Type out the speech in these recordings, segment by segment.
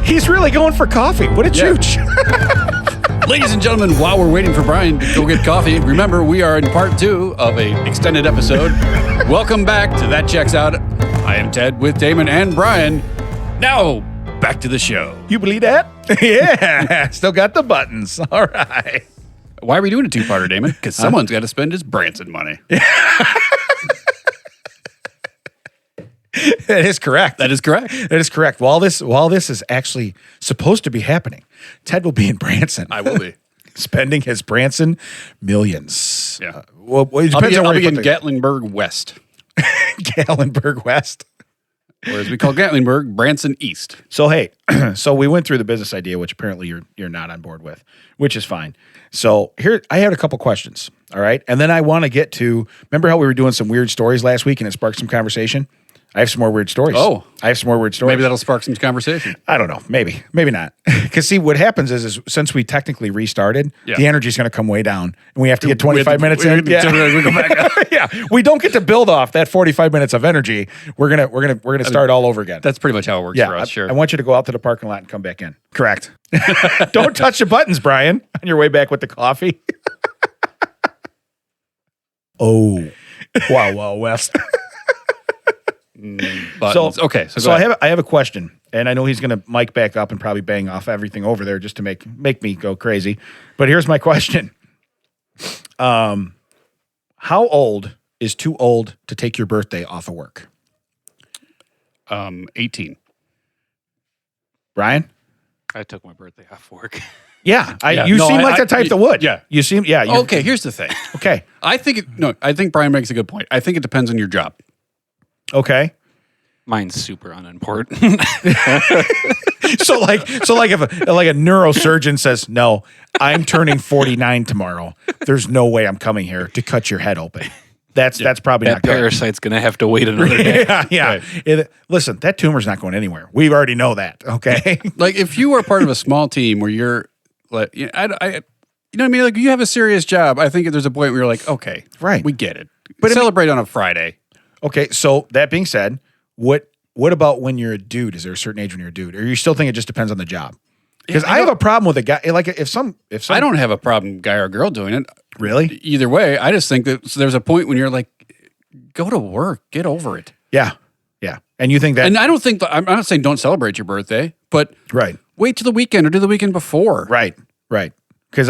He's really going for coffee. What a chooch. Ladies and gentlemen, while we're waiting for Brian to go get coffee, remember we are in part 2 of an extended episode. Welcome back to That Checks Out. I am Ted with Damon and Brian. Now, back to the show. You believe that? Yeah. Still got the buttons. All right. Why are we doing a two-parter, Damon? Because someone's got to spend his Branson money. That is correct. That is correct. That is correct. While this is actually supposed to be happening, Ted will be in Branson. I will be. Spending his Branson millions. Yeah. Well, it depends on I'll where be you in put Gatlinburg West. Gatlinburg West. Or as we call Gatlinburg, Branson East. So, hey, so we went through the business idea, which apparently you're not on board with, which is fine. So here, I had a couple questions, all right? And then I want to get to, remember how we were doing some weird stories last week and it sparked some conversation? I have some more weird stories. Oh. I have some more weird stories. Maybe that'll spark some conversation. I don't know. Maybe not. Because see, what happens is since we technically restarted, the energy's going to come way down, and we have to get 25 minutes in. We go back up. Yeah, we don't get to build off that 45 minutes of energy. We're gonna start all over again. That's pretty much how it works for us. Sure. I want you to go out to the parking lot and come back in. Correct. Don't touch the buttons, Brian. On your way back with the coffee. Oh, wow, West. Buttons. Okay, so I have a question, and I know he's going to mic back up and probably bang off everything over there just to make me go crazy. But here's my question: how old is too old to take your birthday off of work? 18. Brian? I took my birthday off work. Yeah, you seem like the type that would. Yeah, you seem. Yeah. Okay, here's the thing. Okay, I think Brian makes a good point. I think it depends on your job. Okay. Mine's super unimportant. So like if a neurosurgeon says, "No, I'm turning 49 tomorrow. There's no way I'm coming here to cut your head open." That's probably that not good. parasite's going to have to wait another day. Yeah. Right. Listen, that tumor's not going anywhere. We already know that. Okay. Like if you are part of a small team where you're like, you know what I mean? Like you have a serious job. I think there's a point where you're like, okay, right, we get it. But celebrate on a Friday. Okay. So that being said, what about when you're a dude? Is there a certain age when you're a dude, or you still think it just depends on the job? Because I have a problem with a guy. Like if some I don't have a problem, guy or girl, doing it. Really? Either way, I just think that there's a point when you're like, go to work, get over it. Yeah. And you think that? And I don't think I'm not saying don't celebrate your birthday, but wait till the weekend or do the weekend before. Right. Because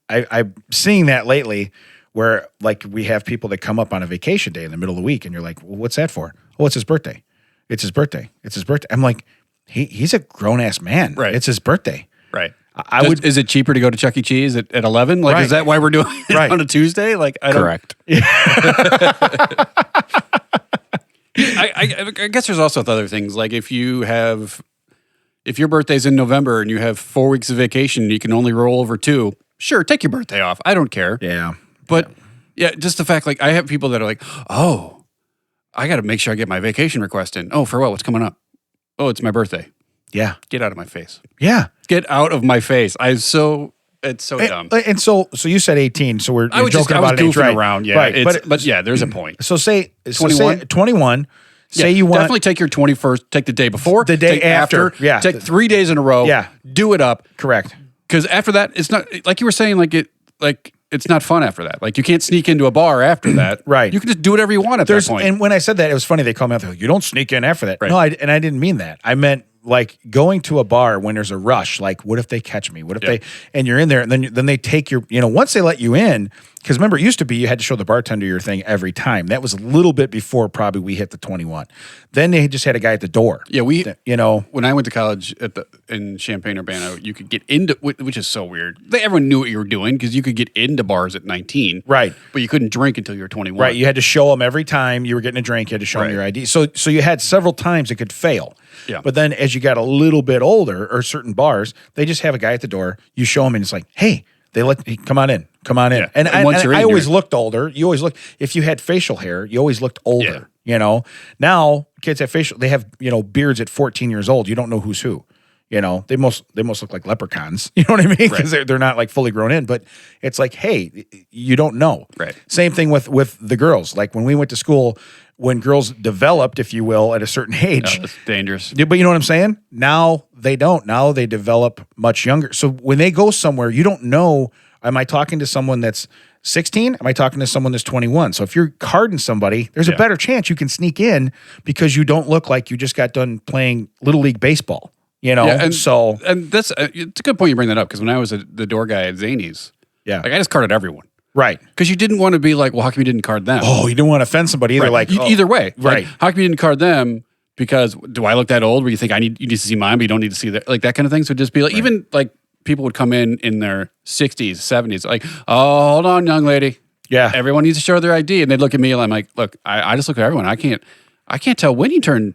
I'm seeing that lately, where like we have people that come up on a vacation day in the middle of the week, and you're like, well, what's that for? Oh, it's his birthday. It's his birthday. I'm like, he's a grown ass man. Right. It's his birthday. Right. Is it cheaper to go to Chuck E. Cheese at 11? Like, is that why we're doing it on a Tuesday? Like, Correct. I guess there's also other things. Like if your birthday's in November and you have 4 weeks of vacation, and you can only roll over 2. Sure, take your birthday off. I don't care. Yeah. But just the fact, like I have people that are like, oh, I got to make sure I get my vacation request in. Oh, for what? What's coming up? Oh, it's my birthday. Yeah. Get out of my face. Yeah. Get out of my face. It's so dumb. And so you said 18, so we're joking about goofing age, right? around, yeah. Right. But yeah, there's a point. So say 21. 21. Say you want definitely take your 21st, take the day before, the day take after. Yeah. Take 3 days in a row. Yeah. Do it up. Correct. Because after that, it's not like you were saying, it's not fun after that. Like you can't sneak into a bar after that. Right. You can just do whatever you want at that point. And when I said that, it was funny. They called me out. They're like, you don't sneak in after that. Right. No, I didn't mean that. I meant like going to a bar when there's a rush. Like, what if they catch me? What if and you're in there, and then they take your, once they let you in, because remember, it used to be you had to show the bartender your thing every time. That was a little bit before probably we hit the 21. Then they just had a guy at the door. Yeah, when I went to college in Champaign-Urbana, you could get into, which is so weird. Everyone knew what you were doing because you could get into bars at 19. Right. But you couldn't drink until you were 21. Right. You had to show them every time you were getting a drink. You had to show them your ID. So you had several times it could fail. Yeah. But then as you got a little bit older, or certain bars, they just have a guy at the door. You show them, and it's like, hey, come on in. Yeah. And I always looked older. You always look, if you had facial hair, you always looked older. Yeah. Now kids have they have beards at 14 years old. You don't know who's who. They most look like leprechauns. You know what I mean? Because they're not like fully grown in. But it's like, hey, you don't know. Right. Same thing with the girls. Like when we went to school, when girls developed, if you will, at a certain age. That's dangerous. But you know what I'm saying? Now they don't. Now they develop much younger. So when they go somewhere, you don't know, am I talking to someone that's 16? Am I talking to someone that's 21? So if you're carding somebody, there's a better chance you can sneak in because you don't look like you just got done playing Little League Baseball, you know? Yeah, and that's it's a good point you bring that up because when I was the door guy at Zany's, I just carded everyone. Right. Because you didn't want to be like, well, how come you didn't card them? Oh, you didn't want to offend somebody either. Right. Like either way. Right. Like, how come you didn't card them? Because do I look that old where you think you need to see mine, but you don't need to see that? Like that kind of thing. So just be like, even like people would come in their 60s, 70s, like, oh, hold on, young lady. Yeah. Everyone needs to show their ID. And they'd look at me and I'm like, look, I just look at everyone. I can't tell when you turn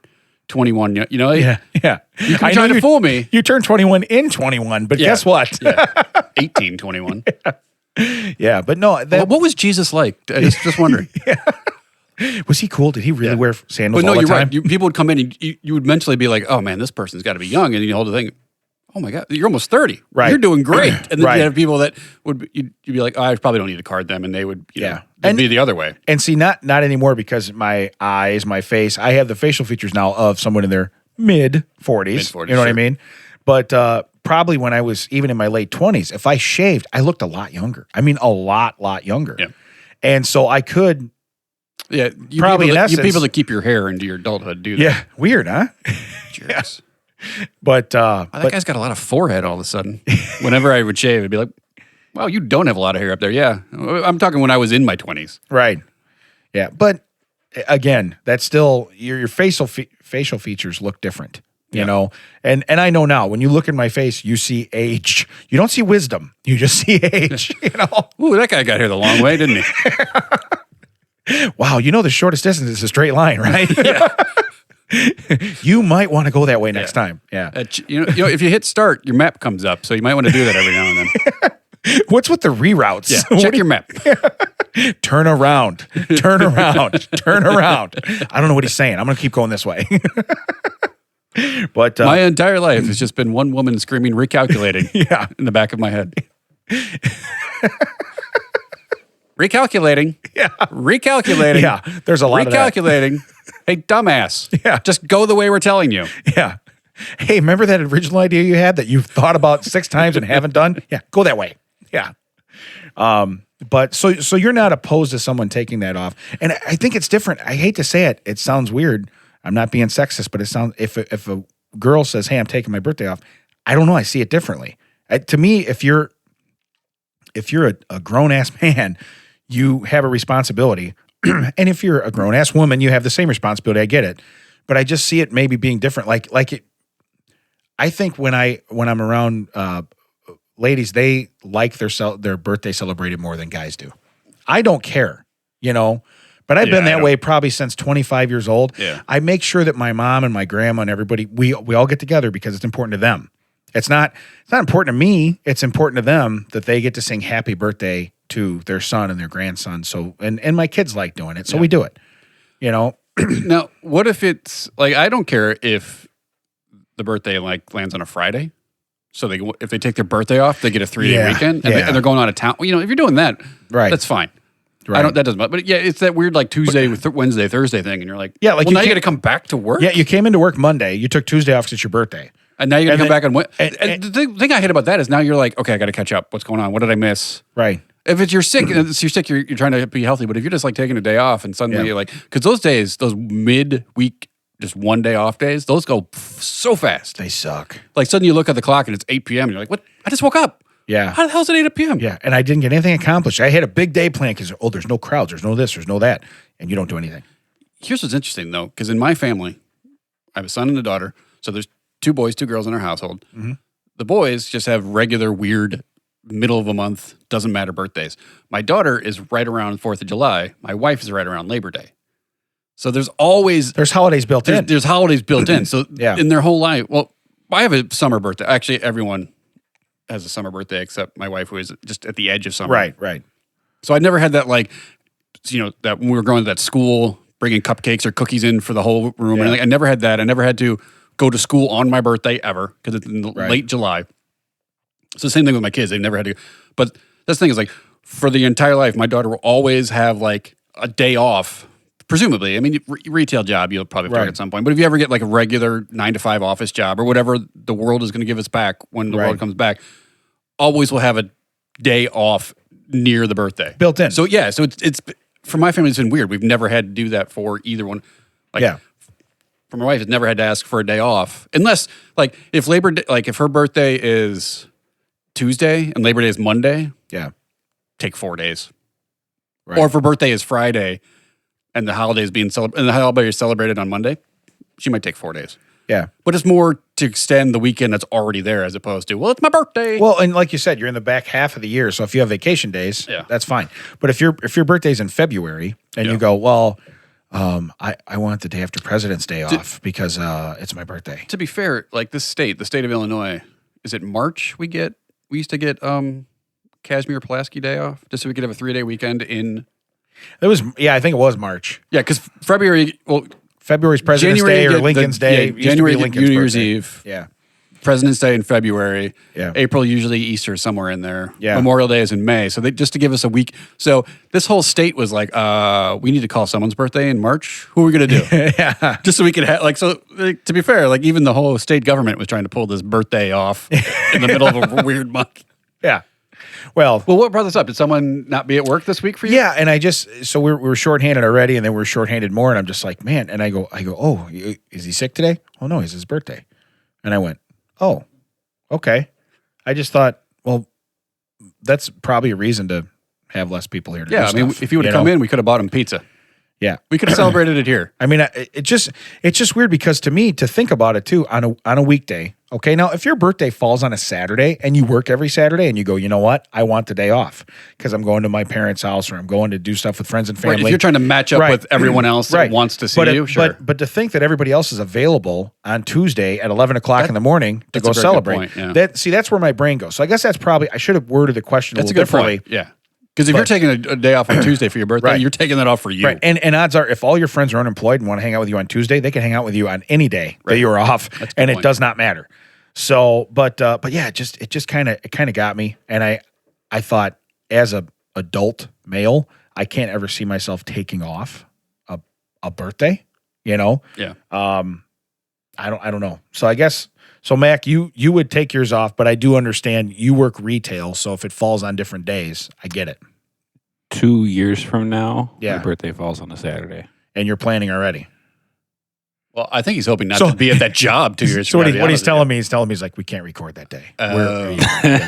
21, you know? Yeah. You can try to fool me. You turned 21 in 21, but guess what? 18, 21. Yeah, but no. What was Jesus like? I just wondering. Was he cool? Did he really wear sandals all the time? Right. People would come in and you would mentally be like, oh man, this person's got to be young. And you hold the thing, oh my God, you're almost 30. Right. You're doing great. And then you have people that you'd be like, oh, I probably don't need to card them. And they would it'd be the other way. And see, not anymore because my eyes, my face, I have the facial features now of someone in their mid-40s. You know what I mean? But probably when I was even in my late 20s, if I shaved, I looked a lot younger. I mean, a lot younger. Yeah. And so I could... Yeah, you people that keep your hair into your adulthood do that. Yeah, weird, huh? Jerks. But that guy's got a lot of forehead all of a sudden. Whenever I would shave, it'd be like, "Wow, you don't have a lot of hair up there." Yeah, I'm talking when I was in my 20s. Right. Yeah, but again, that's still your facial features look different. You know, and I know now when you look in my face, you see age. You don't see wisdom. You just see age. You know. Ooh, that guy got here the long way, didn't he? Wow, you know the shortest distance is a straight line, right? You might want to go that way next time. Yeah. You know, if you hit start, your map comes up, so you might want to do that every now and then. What's with the reroutes? Yeah, check your map. Turn around. Turn around. Turn around. I don't know what he's saying. I'm going to keep going this way. But my entire life has just been one woman screaming, recalculating in the back of my head. Recalculating. Yeah. Recalculating. Yeah. There's a lot of that. Recalculating. Hey, dumbass. Yeah. Just go the way we're telling you. Yeah. Hey, remember that original idea you had that you've thought about 6 times and haven't done? Yeah. Go that way. Yeah. But so you're not opposed to someone taking that off. And I think it's different. I hate to say it. It sounds weird. I'm not being sexist, but it sounds, if a girl says, hey, I'm taking my birthday off, I don't know. I see it differently. To me, if you're a grown-ass man, you have a responsibility. And if you're a grown-ass woman, you have the same responsibility. I get it. But I just see it maybe being different. Like it, I think when I'm around ladies, they like their birthday celebrated more than guys do. I don't care, you know. But I've been that way probably since 25 years old. Yeah. I make sure that my mom and my grandma and everybody, we all get together because it's important to them. It's not important to me. It's important to them that they get to sing happy birthday to their son and their grandson. So, and my kids like doing it. So we do it, you know? Now, what if it's like, I don't care if the birthday like lands on a Friday. So if they take their birthday off, they get a 3-day weekend and they're going out of town. Well, you know, if you're doing that, that's fine. Right. That doesn't matter. But yeah, it's that weird like Tuesday, Wednesday, Thursday thing. And you're like, now you got to come back to work? Yeah, you came into work Monday. You took Tuesday off because it's your birthday. And now you're going to come back on Wednesday. And the thing I hate about that is now you're like, okay, I got to catch up. What's going on? What did I miss? Right. If you're sick, you're trying to be healthy. But if you're just like taking a day off and suddenly you're like, because those days, those mid-week, just 1 day off days, those go so fast. They suck. Like suddenly you look at the clock and it's 8 p.m. and you're like, what? I just woke up. Yeah. How the hell is it 8 p.m.? Yeah. And I didn't get anything accomplished. I had a big day planned because, there's no crowds. There's no this. There's no that. And you don't do anything. Here's what's interesting, though, because in my family, I have a son and a daughter. So there's 2 boys, 2 girls in our household. Mm-hmm. The boys just have regular, weird, middle of a month, doesn't matter birthdays. My daughter is right around 4th of July. My wife is right around Labor Day. So there's holidays built in. There's holidays built in. So in their whole life, well, I have a summer birthday. Actually, everyone has a summer birthday except my wife, who is just at the edge of summer. Right. So I never had that, like, you know, that when we were going to that school, bringing cupcakes or cookies in for the whole room. Yeah. And I never had that. I never had to go to school on my birthday ever because it's in late July. It's the same thing with my kids. They never had to. But this thing is like, for the entire life, my daughter will always have like a day off presumably. I mean, retail job, you'll probably have to work at some point. But if you ever get like a regular 9-to-5 office job or whatever the world is going to give us back when the world comes back, always will have a day off near the birthday. Built in. So, yeah. So, it's for my family, it's been weird. We've never had to do that for either one. Like, for my wife, it's never had to ask for a day off. Unless, like, if Labor Day, like, if her birthday is Tuesday and Labor Day is Monday, take 4 days. Right. Or if her birthday is Friday and the holiday is and the holiday is celebrated on Monday, she might take 4 days. Yeah. But it's more to extend the weekend that's already there as opposed to, well, it's my birthday. Well, and like you said, you're in the back half of the year. So if you have vacation days, that's fine. But if your birthday's in February and you go, well, I want the day after President's Day off because it's my birthday. To be fair, like the state of Illinois, is it March we used to get Casimir Pulaski Day off just so we could have a 3-day weekend in. It was, I think it was March. Yeah, because February's President's Day or Lincoln's Day. January, New Year's Eve. Yeah. President's Day in February. Yeah. April, usually Easter somewhere in there. Yeah. Memorial Day is in May. So just to give us a week. So this whole state was like, we need to call someone's birthday in March. Who are we going to do? Yeah. Just so we could have, to be fair, like even the whole state government was trying to pull this birthday off in the middle of a weird month. Yeah. Well, what brought this up? Did someone not be at work this week for you? Yeah, and so we were shorthanded already, and then we're shorthanded more, and I'm just like, man, and I go, oh, is he sick today? Oh no, it's his birthday, and I went, oh, okay. I just thought, well, that's probably a reason to have less people here. Yeah, I mean, if you would have come in, we could have bought him pizza. Yeah, we could have celebrated it here. I mean, it's just weird because to me, to think about it too on a weekday. Okay, now if your birthday falls on a Saturday and you work every Saturday and you go, you know what, I want the day off because I'm going to my parents' house or I'm going to do stuff with friends and family. Right, if you're trying to match up with everyone else that wants to see you, sure. But to think that everybody else is available on Tuesday at 11 o'clock in the morning to go celebrate. Point, that's where my brain goes. So I guess that's probably, I should have worded the question a little differently. Point. Yeah. Because if you're taking a day off on Tuesday for your birthday, you're taking that off for you. Right. And odds are, if all your friends are unemployed and want to hang out with you on Tuesday, they can hang out with you on any day that you're off, and it does not matter. So, but yeah, it just kind of got me, and I thought as a adult male, I can't ever see myself taking off a birthday. You know. Yeah. I don't know. So I guess. So Mac, you would take yours off, but I do understand you work retail, so if it falls on different days, I get it. 2 years from now, my birthday falls on a Saturday. And you're planning already. Well, I think he's hoping not to be at that job 2 years from now. So what he's telling me, he's like, we can't record that day.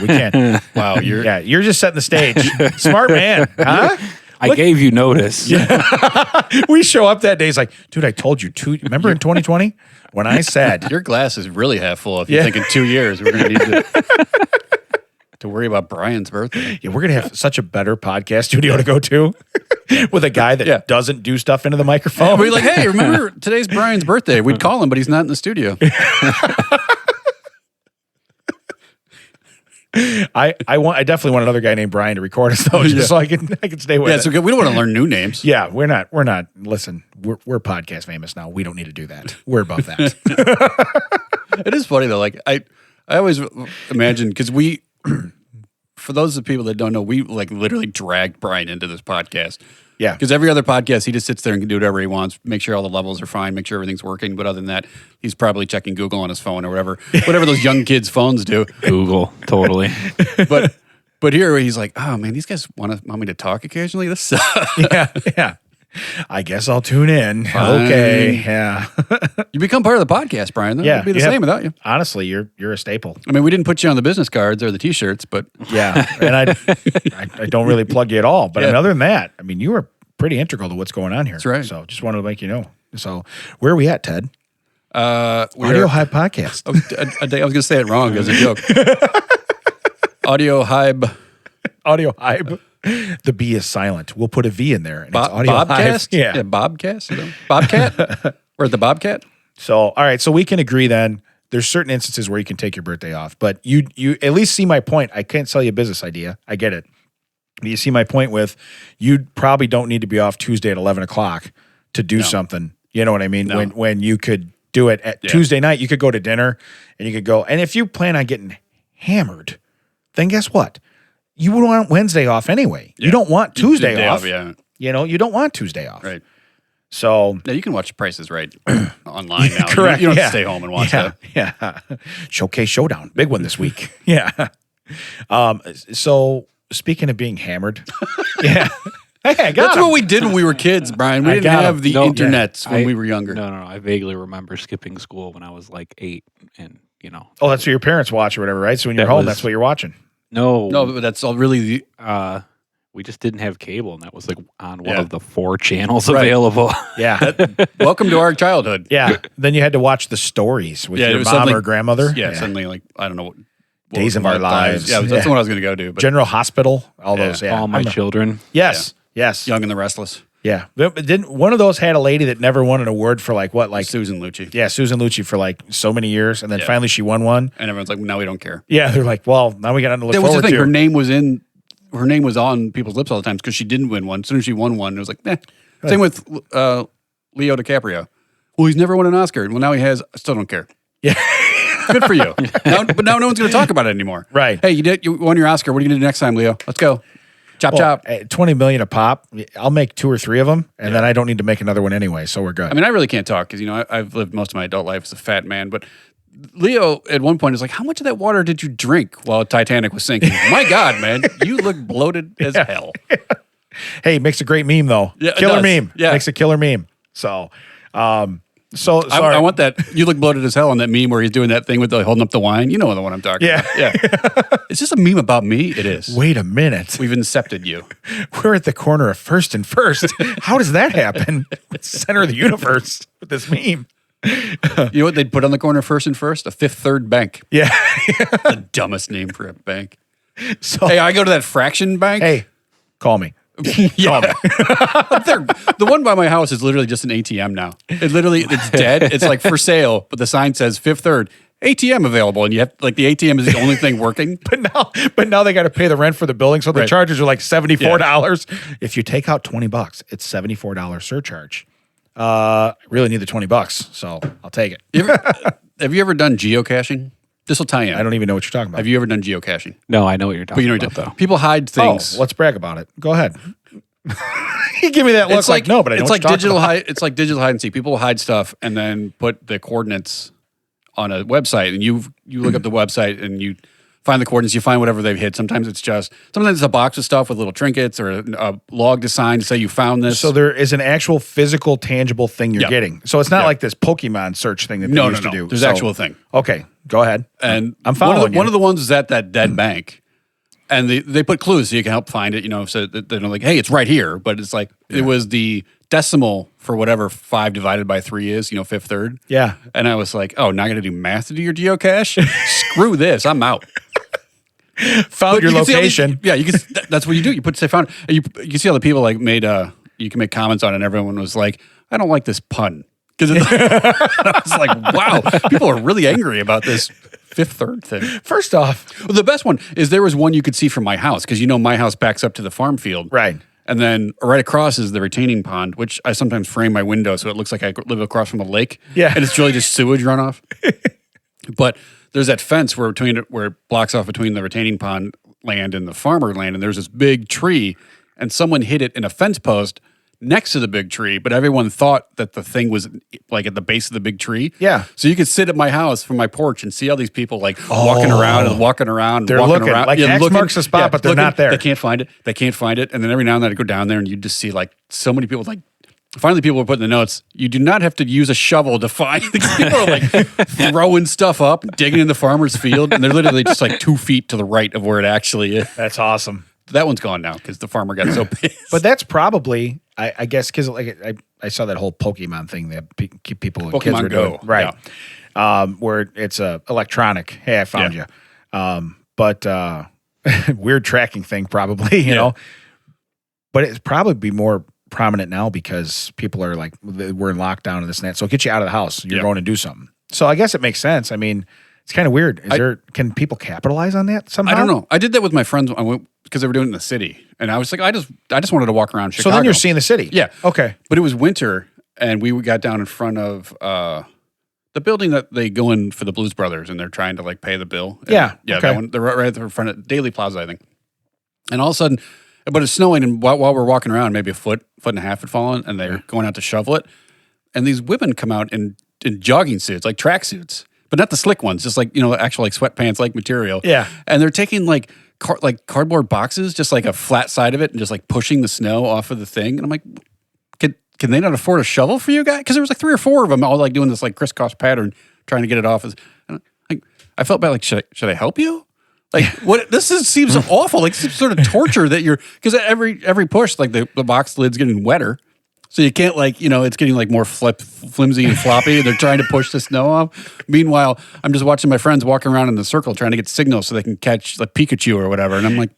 We can't. Wow, you're just setting the stage. Smart man, huh? I gave you notice. Yeah. We show up that day. He's like, dude, I told you remember in 2020 when I said your glass is really half full. If you think in 2 years we're going to need to worry about Brian's birthday. Yeah, we're going to have such a better podcast studio to go to with a guy that doesn't do stuff into the microphone. Yeah, we're like, hey, remember today's Brian's birthday? We'd call him, but he's not in the studio. I definitely want another guy named Brian to record us though, just so I can stay with it. Yeah, so we don't want to learn new names. Yeah, we're not. Listen, we're podcast famous now. We don't need to do that. We're above that. It is funny though. Like I always imagine because for those of the people that don't know, we like literally dragged Brian into this podcast. Yeah. Because every other podcast, he just sits there and can do whatever he wants, make sure all the levels are fine, make sure everything's working. But other than that, he's probably checking Google on his phone or whatever those young kids' phones do. Google, totally. But here he's like, oh man, these guys want me to talk occasionally? This sucks. Yeah. I guess I'll tune in. Fine. Okay. Yeah. You become part of the podcast, Brian. That would be the same without you. Honestly, you're a staple. I mean, we didn't put you on the business cards or the T-shirts, but yeah. And I don't really plug you at all. But other than that, I mean, you were pretty integral to what's going on here. That's right. So just wanted to make you know. So where are we at, Ted? Audiohive Podcast. I was going to say it wrong as a joke. Audiohive. The B is silent. We'll put a V in there. And it's Bobcast? Yeah. Bobcast? Bobcat? Or the Bobcat? So, all right. So we can agree then. There's certain instances where you can take your birthday off. But you at least see my point. I can't sell you a business idea. I get it. But you see my point with you probably don't need to be off Tuesday at 11 o'clock to do something. You know what I mean? No. When you could do it at Tuesday night, you could go to dinner and you could go. And if you plan on getting hammered, then guess what? You would want Wednesday off anyway. Yeah. You don't want Tuesday off. Yeah. You know, you don't want Tuesday off. Right. So now you can watch Prices Right online now. Correct. You don't have to stay home and watch that. Yeah. Showcase Showdown. Big one this week. Yeah. So speaking of being hammered. Yeah. Hey, I got That's him. what we did when we were kids, Brian. We didn't got have him. the internet when we were younger. No. I vaguely remember skipping school when I was like 8 and, Oh, that's what your parents watch or whatever, right? So when you're That home, was- that's what you're watching. No. No, but that's all really the... We just didn't have cable, and that was like on one Yeah. of the 4 channels Right. available. Yeah. Welcome to our childhood. Yeah. Then you had to watch the stories with Yeah, it your was mom something- or grandmother. Yeah, suddenly, like, I don't know what Days was of Our my Lives. Yeah, that's what I was going to go to. But General Hospital, all Yeah. those. Yeah. All My Children. Yes. Yes. Young and the Restless. Yeah. Didn't one of those had a lady that never won an award for like Susan Lucci. yeah, Susan Lucci for like so many years, and then Yeah. finally she won one. And everyone's like, now we don't care. Yeah, they're like, well, now we got to look That was the forward thing. to. Her name was on people's lips all the time because she didn't win one. As soon as she won one, it was like, eh. Same with Leo DiCaprio. Well, he's never won an Oscar. Well, now he has. I still don't care. Yeah. Good for you. But now no one's going to talk about it anymore. Right. Hey, you won your Oscar. What are you going to do next time, Leo? Let's go. Chop, Well, chop. $20 million a pop. I'll make 2 or 3 of them, and then I don't need to make another one anyway. So we're good. I mean, I really can't talk because, I've lived most of my adult life as a fat man. But Leo, at one point, is like, how much of that water did you drink while Titanic was sinking? My God, man. You look bloated as hell. Hey, makes a great meme though. Yeah, it killer does. meme. Yeah. Makes a killer meme. So, so sorry. I want that. You look bloated as hell on that meme where he's doing that thing with holding up the wine. You know the one I'm talking Yeah. about. Yeah. Is this a meme about me? It is. Wait a minute. We've incepted you. We're at the corner of First and First. How does that happen? Center of the universe with this meme. You know what they'd put on the corner First and First? A Fifth Third Bank. Yeah. The dumbest name for a bank. So Hey, I go to that fraction bank. hey, call me. Yeah. The one by my house is literally just an ATM now. It's dead. It's like for sale, but the sign says Fifth Third ATM available, and you have like the ATM is the only thing working. But now they got to pay the rent for the building, so the Right. charges are like $74. If you take out $20, it's $74 surcharge. I really need the $20, so I'll take it. Have you ever done geocaching? This will tie in. I don't even know what you're talking about. Have you ever done geocaching? No, I know what you're But talking you know, about, though. people hide things. Oh, let's brag about it. Go ahead. You give me that look like no, but I know it's what like you're talking digital about. hide. It's like digital hide and seek. People hide stuff and then put the coordinates on a website, and you look up the website and you find the coordinates. You find whatever they've hit. Sometimes it's a box of stuff with little trinkets or a log to sign to say you found this. So there is an actual physical, tangible thing you're Yeah. getting. So it's not Yeah. like this Pokemon search thing that they no, used no. to do. There's So- actual thing. Okay, go ahead. And I'm following you. One of the ones is at that dead bank. And they put clues so you can help find it, so that they're like, hey, it's right here. But it's like, it was the decimal for whatever 5 divided by 3 is, Fifth Third. Yeah. And I was like, oh, now I got to do math to do your geocache? Screw this. I'm out. Found But your you can see all these- location. yeah, that's what you do. You say found. And you can see all the people like made, you can make comments on it. And everyone was like, I don't like this pun. Because I was like, wow, people are really angry about this Fifth Third thing. First off, Well, the best one is there was one you could see from my house because my house backs up to the farm field. right. And then right across is the retaining pond, which I sometimes frame my window so it looks like I live across from a lake. Yeah. And it's really just sewage runoff. But there's that fence where it blocks off between the retaining pond land and the farmer land. And there's this big tree, and someone hit it in a fence post next to the big tree, but everyone thought that the thing was like at the base of the big tree. Yeah. So you could sit at my house from my porch and see all these people like walking around and walking around. They're walking looking, around. like X marks the spot, but they're not there. They can't find it. They can't find it. And then every now and then I go down there and you just see like so many people like, finally people were putting the notes, you do not have to use a shovel to find things. People are like throwing stuff up, digging in the farmer's field. And they're literally just like 2 feet to the right of where it actually is. That's awesome. That one's gone now because the farmer got so pissed. But that's probably, I guess, because like I saw that whole Pokemon thing that people, kids Pokemon were Go, doing, right? Where it's electronic. Hey, I found you. But weird tracking thing, probably, you know. But it's probably be more prominent now because people are like, we're in lockdown and this and that. So it gets you out of the house. You're going to do something. So I guess it makes sense. I mean, it's kind of weird. Can people capitalize on that somehow? I don't know. I did that with my friends. I went because they were doing it in the city, and I was like, I just wanted to walk around Chicago. So then you're seeing the city. Yeah. Okay. But it was winter, and we got down in front of the building that they go in for the Blues Brothers, and they're trying to like pay the bill. And, Yeah. Yeah. Okay. That one, they're right at the front of Daily Plaza, I think. And all of a sudden, But it's snowing, and while we're walking around, maybe a foot and a half had fallen, and they're going out to shovel it. And these women come out in jogging suits, like track suits, but not the slick ones, just like, actual like sweatpants like material. Yeah. And they're taking like cardboard boxes, just like a flat side of it, and just like pushing the snow off of the thing. And I'm like, can they not afford a shovel for you guys? Because there was like 3 or 4 of them all like doing this like crisscross pattern, trying to get it off. And I felt bad, like, should I help you? Like, what? Seems awful. Like some sort of torture that because every push, like the box lid's getting wetter. So you can't it's getting like more flimsy and floppy, and they're trying to push the snow off. Meanwhile, I'm just watching my friends walking around in the circle trying to get signals so they can catch like Pikachu or whatever. And I'm like,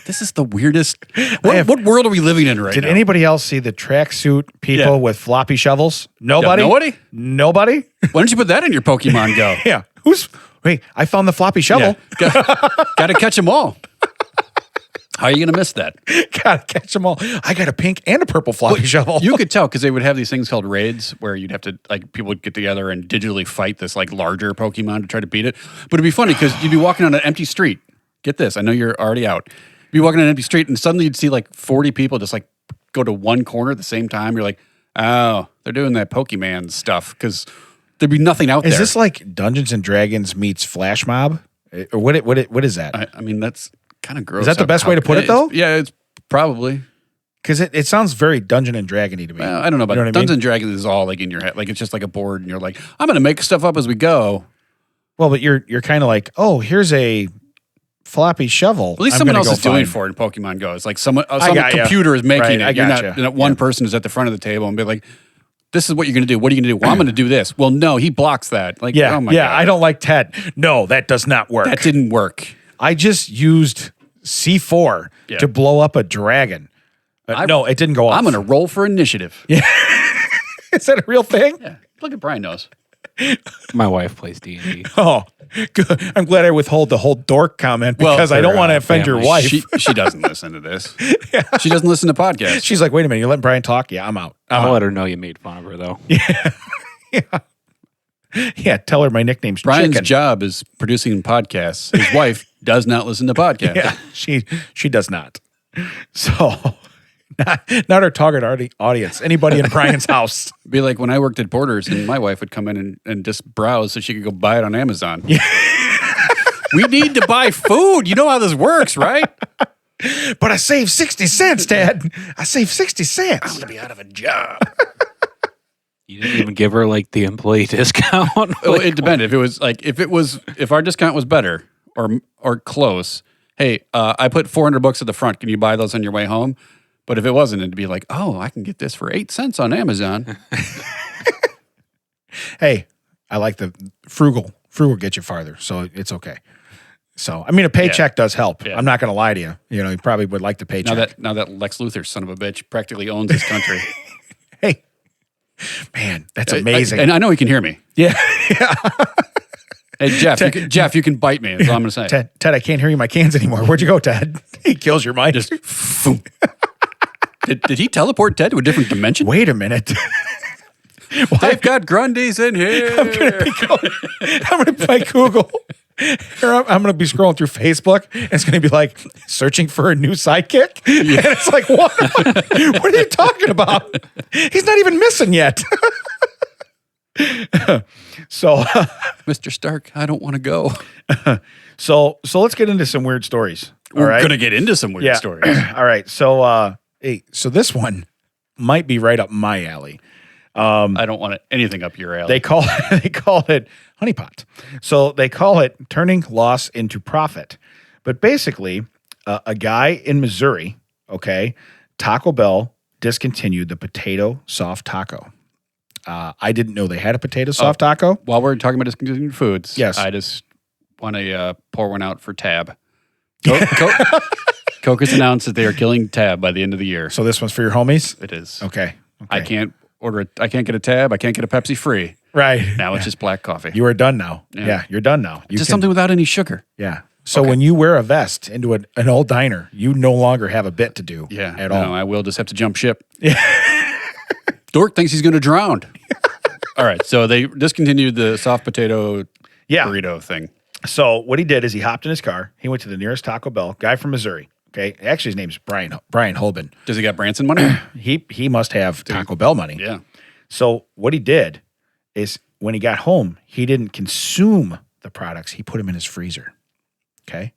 this is the weirdest. What world are we living in right now? Did anybody else see the tracksuit people with floppy shovels? Nobody? Yeah, Nobody? Why don't you put that in your Pokemon Go? Yeah. Wait, I found the floppy shovel. Yeah. Got to catch them all. How are you going to miss that? Gotta catch them all. I got a pink and a purple floppy shovel. You could tell because they would have these things called raids where you'd have to, like, people would get together and digitally fight this, like, larger Pokemon to try to beat it. But it'd be funny because you'd be walking on an empty street. Get this. I know you're already out. You'd be walking on an empty street and suddenly you'd see, like, 40 people just, like, go to one corner at the same time. You're like, oh, they're doing that Pokemon stuff because there'd be nothing out there. Is this like Dungeons and Dragons meets Flash Mob? Or what is that? I mean, that's kind of gross. Is that the best way to put it, though? It's probably. Because it sounds very Dungeon and Dragon-y to me. Well, I don't know, but Dungeons and Dragons is all like in your head. Like it's just like a board, and you're like, I'm going to make stuff up as we go. Well, but you're kind of like, oh, here's a floppy shovel. At least someone else is doing for it in Pokemon Go. It's like some computer is making it. You're not one person is at the front of the table and be like, this is what you're going to do. What are you going to do? Well, I'm going to do this. Well, no, he blocks that. Like, oh my God. I don't like Ted. No, that does not work. That didn't work. I just used C4 to blow up a dragon. No, it didn't go off. I'm going to roll for initiative. Yeah. Is that a real thing? Yeah. Look at Brian knows. My wife plays D&D. Oh, good. I'm glad I withhold the whole dork comment because I don't want to offend your wife. She doesn't listen to this. Yeah. She doesn't listen to podcasts. She's like, wait a minute, you're letting Brian talk? Yeah, I'm out. I'll let her know you made fun of her, though. Yeah, tell her my nickname's Brian's Chicken. job is producing podcasts. His wife does not listen to podcasts. Yeah, she does not. So, not our target audience. Anybody in Brian's house. Be like when I worked at Borders and my wife would come in and just browse so she could go buy it on Amazon. Yeah. We need to buy food. You know how this works, right? But I saved 60 cents, Dad. I saved 60 cents. I'm going to be out of a job. You didn't even give her like the employee discount. Well, it depended. If our discount was better or close. Hey, I put $400 at the front. Can you buy those on your way home? But if it wasn't, it'd be like, oh, I can get this for 8 cents on Amazon. Hey, I like the frugal. Frugal gets you farther, so it's okay. So, I mean, a paycheck does help. Yeah. I'm not going to lie to you. You probably would like the paycheck. Now that Lex Luthor, son of a bitch, practically owns this country. Hey, man, that's amazing. And I know he can hear me. Yeah. Hey, Jeff, you can bite me. That's all I'm going to say. Ted, I can't hear you in my cans anymore. Where'd you go, Ted? He kills your mic. Just, did he teleport Ted to a different dimension? Wait a minute. They've got Grundy's in here. I'm going to play Google. I'm going to be scrolling through Facebook, and it's going to be like, searching for a new sidekick? Yeah. And it's like, what? What are you talking about? He's not even missing yet. So, Mr. Stark, I don't want to go. So let's get into some weird stories. We're going to get into some weird stories. All right. So, so this one might be right up my alley. I don't want anything up your alley. They call it honeypot. So they call it turning loss into profit. But basically, a guy in Missouri, Taco Bell discontinued the potato soft taco. I didn't know they had a potato soft taco. While we're talking about discontinued foods, yes. I just want to pour one out for Tab. Coke has announced that they are killing Tab by the end of the year. So this one's for your homies? It is. Okay. I can't get a Tab. I can't get a Pepsi free. Right. Now it's just black coffee. You are done now. Yeah, you're done now. Just something without any sugar. Yeah. So when you wear a vest into an old diner, you no longer have a bit to do at all. No, I will just have to jump ship. Yeah. Dork thinks he's going to drown. All right. So they discontinued the soft potato burrito thing. So what he did is he hopped in his car. He went to the nearest Taco Bell, guy from Missouri, Okay. Actually, his name's Brian Hoban. Does he got Branson money? He must have Taco Bell money. Yeah. So what he did is when he got home, he didn't consume the products. He put them in his freezer. Okay.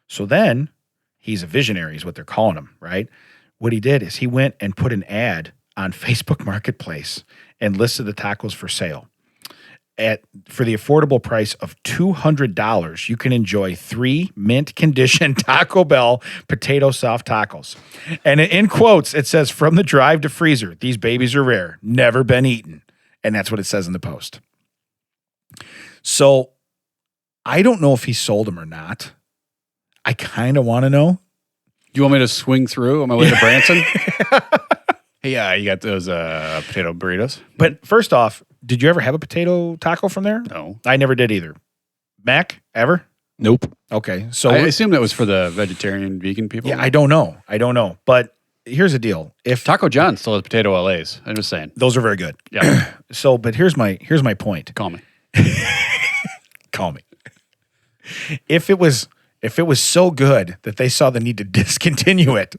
So then he's a visionary is what they're calling him, right? What he did is he went and put an ad on Facebook Marketplace and listed the tacos for sale. For the affordable price of $200, you can enjoy 3 mint condition Taco Bell potato soft tacos. And in quotes, it says, "From the drive to freezer, these babies are rare, never been eaten." And that's what it says in the post. So I don't know if he sold them or not. I kind of want to know. You want me to swing through on my way to Branson? Yeah, you got those potato burritos. But first off, did you ever have a potato taco from there? No. I never did either. Mac, ever? Nope. Okay. So I assume that was for the vegetarian, vegan people. Yeah, I don't know. But here's the deal. If Taco John still has potato LAs. I'm just saying. those are very good. Yeah. So, but here's my point. Call me. Call me. If it was so good that they saw the need to discontinue it,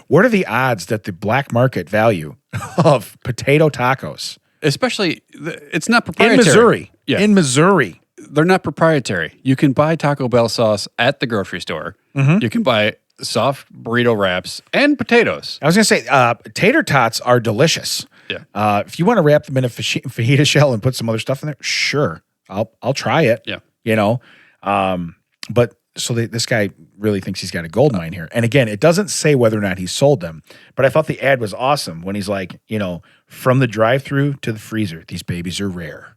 what are the odds that the black market value of potato tacos, Especially, it's not proprietary. in Missouri, Yeah. They're not proprietary. You can buy Taco Bell sauce at the grocery store. You can buy soft burrito wraps and potatoes. I was going to say, tater tots are delicious. Yeah. If you want to wrap them in a fajita shell and put some other stuff in there, sure, I'll try it. Yeah. You know, but so this guy really thinks he's got a gold mine here. And again, it doesn't say whether or not he sold them, but I thought the ad was awesome when he's like, you know, from the drive-through to the freezer, these babies are rare.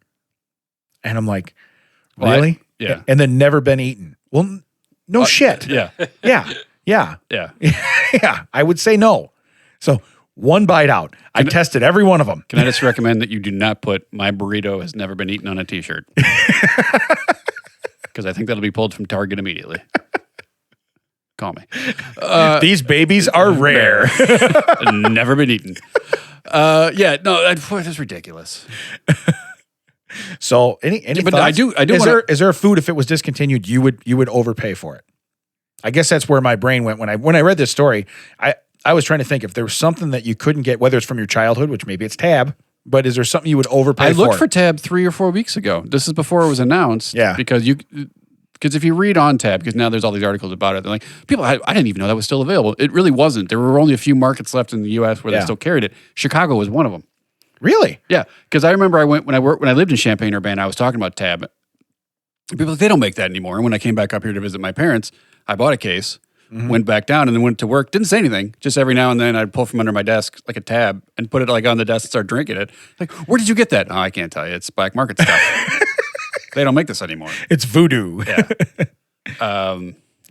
And I'm like, really? Yeah. And then never been eaten. Well, no shit. Yeah. Yeah. Yeah. Yeah. Yeah. I would say no. So one bite out. I tested every one of them. Can I just recommend that you do not put "my burrito has never been eaten" on a T-shirt? Because I think that'll be pulled from Target immediately. Call me. These babies are rare. Never been eaten. Yeah, no, that's ridiculous. So any but thoughts? I do. Is there a food, if it was discontinued, you would overpay for it? I guess that's where my brain went when I read this story. I was trying to think if there was something that you couldn't get, whether it's from your childhood, which maybe it's Tab, but is there something you would overpay for? I looked for Tab 3 or 4 weeks ago. This is before it was announced. Yeah. Because if you read on Tab, because now there's all these articles about it, they're like, I didn't even know that was still available. It really wasn't. There were only a few markets left in the U.S. where they still carried it. Chicago was one of them. Really? Yeah. Because I remember when I lived in Champaign-Urbana, I was talking about Tab. People like, they don't make that anymore. And when I came back up here to visit my parents, I bought a case. Went back down and then went to work. Didn't say anything. Just every now and then I'd pull from under my desk like a tab and put it like on the desk and start drinking it. Like, where did you get that? Oh, I can't tell you. It's black market stuff. They don't make this anymore. It's voodoo. Yeah.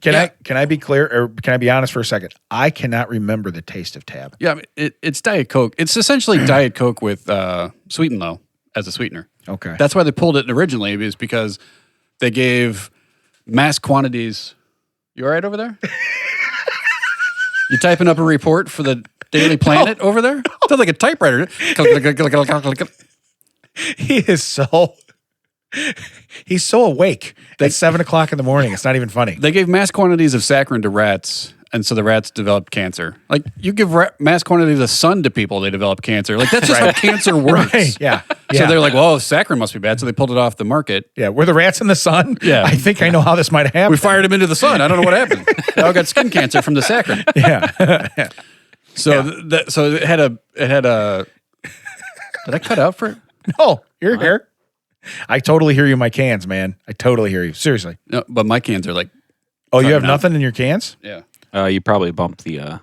Can I be clear, or can I be honest for a second? I cannot remember the taste of Tab. Yeah, it's Diet Coke. It's essentially Diet Coke with Sweet and Low as a sweetener. Okay. That's why they pulled it originally, is because they gave mass quantities. You all right over there? You typing up a report for the Daily Planet over there? Sounds like a typewriter. He's so awake at 7 o'clock in the morning. It's not even funny. They gave mass quantities of saccharin to rats, and so the rats developed cancer. Like, you give mass quantities of sun to people, they develop cancer. Like, that's just how cancer works. Right. Yeah. So they're like, well, saccharin must be bad, so they pulled it off the market. Yeah. Were the rats in the sun? Yeah. I think I know how this might happen. We fired them into the sun. I don't know what happened. They all got skin cancer from the saccharin. Yeah. So it had a. Did I cut out for it? No, you're here. I totally hear you in my cans, man. I totally hear you. Seriously. No, but my cans are like. Oh, you have nothing in your cans? Yeah. You probably bumped the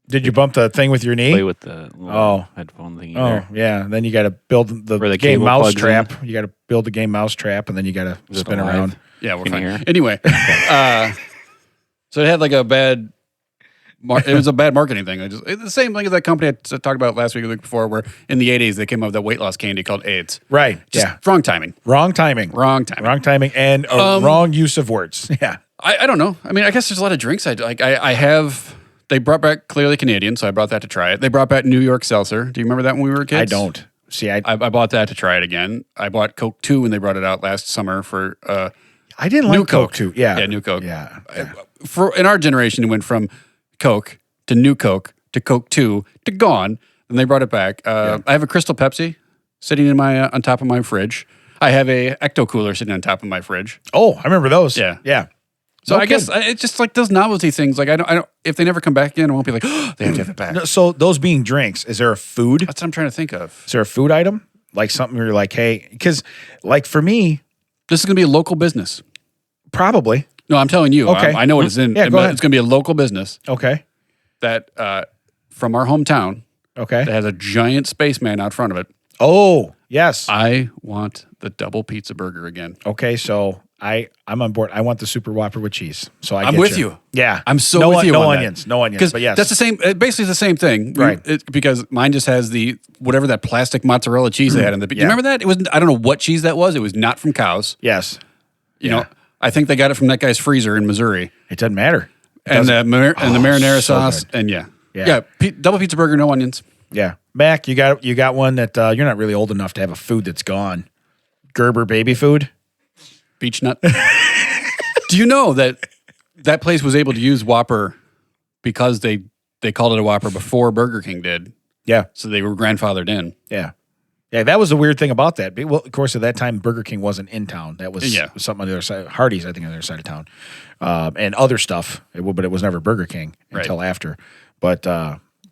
Did you bump the thing with your knee? play with the little headphone thingy there. Yeah. Then you got to build the Where the game cable mouse plugs trap. You got to build the game mouse trap, and then you got to Is it spin alive? around. Yeah, we're Can you fine. hear? Anyway, so it had like a bad. It was a bad marketing thing. It's the same thing as that company I talked about last week or the week before, where in the 80s they came up with that weight loss candy called AIDS. Right. Just yeah. wrong timing. Wrong timing. Wrong timing. Wrong timing and wrong use of words. Yeah. I don't know. I mean, I guess there's a lot of drinks I have. They brought back Clearly Canadian, so I brought that to try it. They brought back New York Seltzer. Do you remember that when we were kids? I don't. See, I bought that to try it again. I bought Coke 2 when they brought it out last summer for. I didn't like New Coke too. Yeah. Yeah, New Coke. Yeah. In our generation, it went from Coke to New Coke to Coke 2 to gone, and they brought it back. I have a Crystal Pepsi sitting in my on top of my fridge. I have a Ecto Cooler sitting on top of my fridge. Oh, I remember those. Yeah. Yeah. So I guess it's just like those novelty things. Like I don't. If they never come back in, I won't be like, oh, they have to have it back. So those being drinks, is there a food? That's what I'm trying to think of. Is there a food item? Like something where you're like, hey, because like for me, this is going to be a local business. Probably. No, I'm telling you. Okay. I know what it's in. Yeah, go ahead. It's going to be a local business. Okay. That from our hometown. Okay. That has a giant spaceman out front of it. Oh, yes. I want the double pizza burger again. Okay, so I'm on board. I want the Super Whopper with cheese. So I'm with you. Yeah, I'm so with you. No on onions. that. No onions. But yes, that's the same. Basically, the same thing, right? Because mine just has the whatever that plastic mozzarella cheese they had in the. You remember that? It was. I don't know what cheese that was. It was not from cows. Yes. You know, I think they got it from that guy's freezer in Missouri. It doesn't matter. And the marinara sauce good. and double pizza burger, no onions. Yeah, Mac, you got one that you're not really old enough to have a food that's gone. Gerber baby food. Beech nut. Do you know that place was able to use Whopper because they called it a Whopper before Burger King did? Yeah. So they were grandfathered in. Yeah. Yeah, that was the weird thing about that. Well, of course, at that time, Burger King wasn't in town. That was something on the other side. Hardee's, I think, on the other side of town. And other stuff. But it was never Burger King until after. But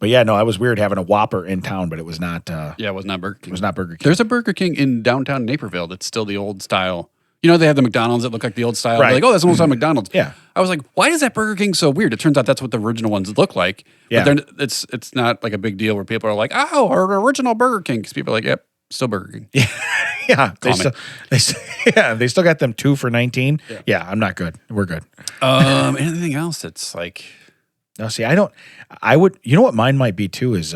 yeah, no, I was weird having a Whopper in town, but it was not. It was not Burger King. It was not Burger King. There's a Burger King in downtown Naperville that's still the old style. You know, they have the McDonald's that look like the old style. Right. Like, oh, that's an old style McDonald's. Yeah. I was like, why is that Burger King so weird? It turns out that's what the original ones look like. Yeah. But it's not like a big deal where people are like, oh, our original Burger King. Because people are like, yep, still Burger King. Yeah. Yeah. They still got them 2 for $19. Yeah, I'm not good. We're good. Anything else that's like. No, see, I would, you know what mine might be too is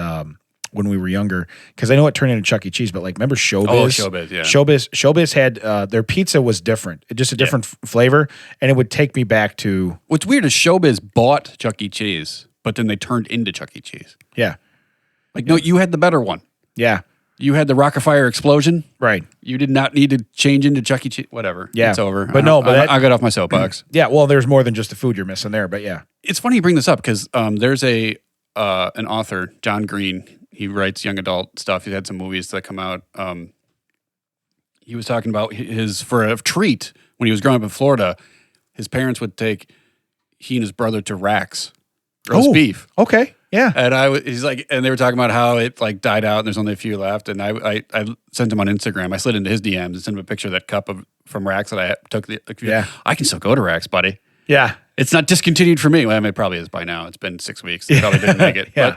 when we were younger, because I know it turned into Chuck E. Cheese, but like, remember Showbiz? Oh, Showbiz, yeah. Showbiz had, their pizza was different, just a different flavor, and it would take me back to. What's weird is Showbiz bought Chuck E. Cheese, but then they turned into Chuck E. Cheese. Yeah. Like, no, you had the better one. Yeah. You had the Rock-afire explosion. Right. You did not need to change into Chuck E. Cheese. Whatever. Yeah. It's over. But I got off my soapbox. Yeah, well, there's more than just the food you're missing there, but yeah. It's funny you bring this up because there's an author, John Green. He writes young adult stuff. He's had some movies that come out. He was talking about for a treat when he was growing up in Florida, his parents would take he and his brother to Rack's roast beef. Okay. Yeah. And he's like, and they were talking about how it like died out and there's only a few left. And I sent him on Instagram. I slid into his DMs and sent him a picture of that cup from Rack's that I took. I can still go to Rack's, buddy. Yeah. It's not discontinued for me. Well, I mean, it probably is by now. It's been 6 weeks. They probably didn't make it. Yeah.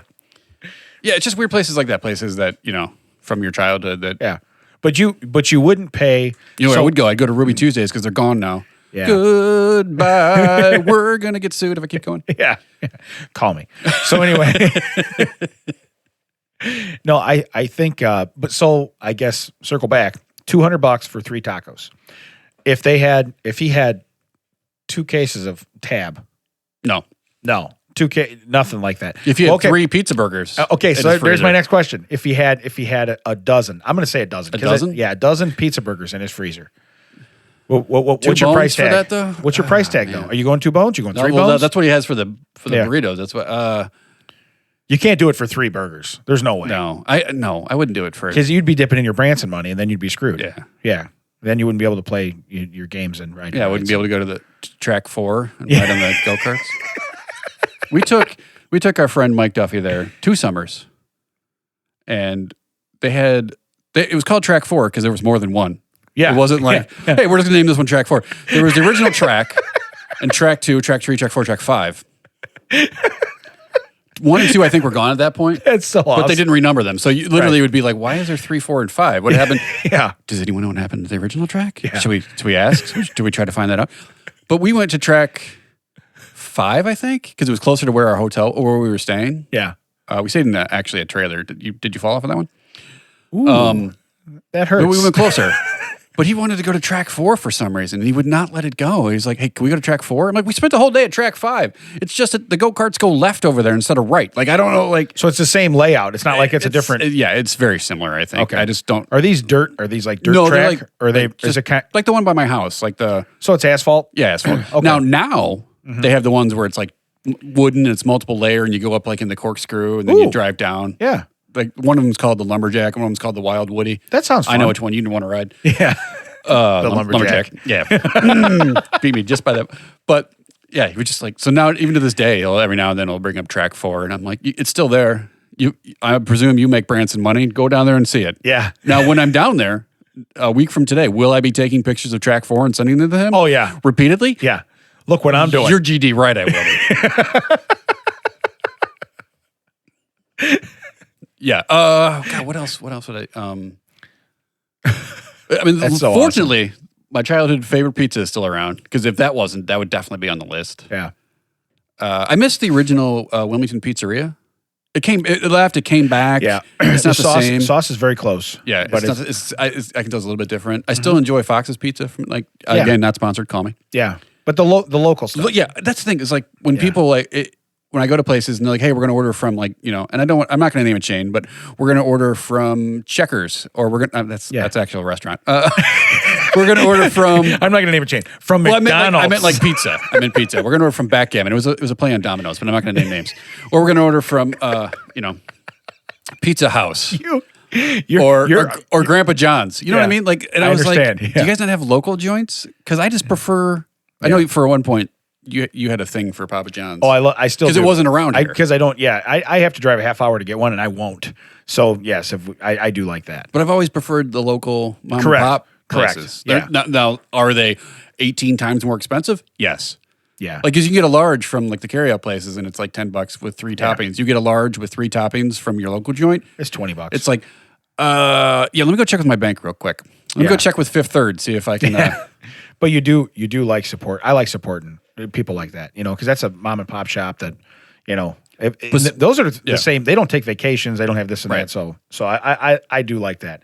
But yeah, it's just weird places like that. Places that, from your childhood that. Yeah. But you wouldn't pay. I would go. I'd go to Ruby Tuesdays because they're gone now. Yeah. Goodbye. We're going to get sued if I keep going. Yeah. Call me. So anyway. No, I think, but so I guess circle back, $200 for 3 tacos. If he had 2 cases of Tab. No. 2K, nothing like that. If you had 3 pizza burgers. Okay, so there's my next question. If he had a dozen, I'm going to say a dozen. A dozen? A dozen pizza burgers in his freezer. What's your price tag? For that, though? What's your price tag though? Are you going 2 bones? You going 3 bones? That's what he has for the burritos. That's what. You can't do it for 3 burgers. There's no way. No, I wouldn't do it for because you'd be dipping in your Branson money and then you'd be screwed. Yeah. Then you wouldn't be able to play your games and ride. Yeah, I wouldn't be able to go to the track 4 and ride on the go karts. We took our friend Mike Duffy there 2 summers, and it was called track 4 because there was more than one. Yeah. It wasn't like, hey, we're just going to name this one track 4. There was the original track, and track 2, track 3, track 4, track 5. 1 and 2, I think, were gone at that point. That's so awesome. But they didn't renumber them. So you literally would be like, why is there 3, 4, and 5? What happened? Yeah. Does anyone know what happened to the original track? Yeah. Should we ask? Should we try to find that out? But we went to track 5, I think, because it was closer to where our hotel or where we were staying. Yeah. We stayed in actually a trailer. Did you fall off of that one? Ooh, that hurts. But we went closer. But he wanted to go to track 4 for some reason. And he would not let it go. He's like, hey, can we go to track 4? I'm like, we spent the whole day at track 5. It's just that the go-karts go left over there instead of right. Like, I don't know. Like, so it's the same layout. It's not like it's a different. Yeah, it's very similar, I think. Okay. I just don't. Are these dirt? Are these like dirt track? Or are they just, like the one by my house? Like the. So it's asphalt? Yeah, asphalt. Okay. Now they have the ones where it's like wooden and it's multiple layer and you go up like in the corkscrew and then you drive down. Yeah. Like one of them's called the Lumberjack, one of them's called the Wild Woody. That sounds fun. I know which one you'd want to ride. Yeah. The Lumberjack. Yeah. Beat me just by that. But yeah, he was just like, so now even to this day, every now and then he'll bring up track 4 and I'm like, it's still there. I presume you make Branson money. Go down there and see it. Yeah. Now, when I'm down there, a week from today, will I be taking pictures of track 4 and sending them to him? Oh, yeah. Repeatedly? Yeah. Look what I'm doing. You're GD right, I will. Yeah. God, what else would I? I mean, so fortunately, my childhood favorite pizza is still around. Because if that wasn't, that would definitely be on the list. Yeah. I missed the original Wilmington Pizzeria. It left. It came back. Yeah. It's not the sauce, same. Sauce is very close. Yeah, but I can tell it's a little bit different. I still enjoy Fox's Pizza from again, not sponsored. Call me. Yeah, but the local stuff. Yeah, that's the thing. It's like when people when I go to places and they're like, "Hey, we're going to order from and I'm not going to name a chain, but we're going to order from Checkers, or we're going that's actually a restaurant. We're going to order from. I'm not going to name a chain. From McDonald's. I meant like pizza. We're going to order from Backgammon. It was a play on Domino's, but I'm not going to name names. Or we're going to order from Pizza House. Or Grandpa John's. You know what I mean? Like, and I was understand. like, do you guys not have local joints? Because I just prefer. I know for one point you had a thing for Papa John's. Oh, I still because it wasn't around here. Because I don't. Yeah, I have to drive a half hour to get one, and I won't. So yes, I do like that. But I've always preferred the local mom and pop places. Yeah. Now, are they 18 times more expensive? Yes. Yeah. Like, because you can get a large from like the carryout places, and it's like $10 with 3 toppings. You get a large with 3 toppings from your local joint. It's $20. It's like, let me go check with my bank real quick. Let me go check with Fifth Third, see if I can. But you do like support. I like supporting people like that, because that's a mom and pop shop that, those are the same. They don't take vacations. They don't have this and that. So I do like that.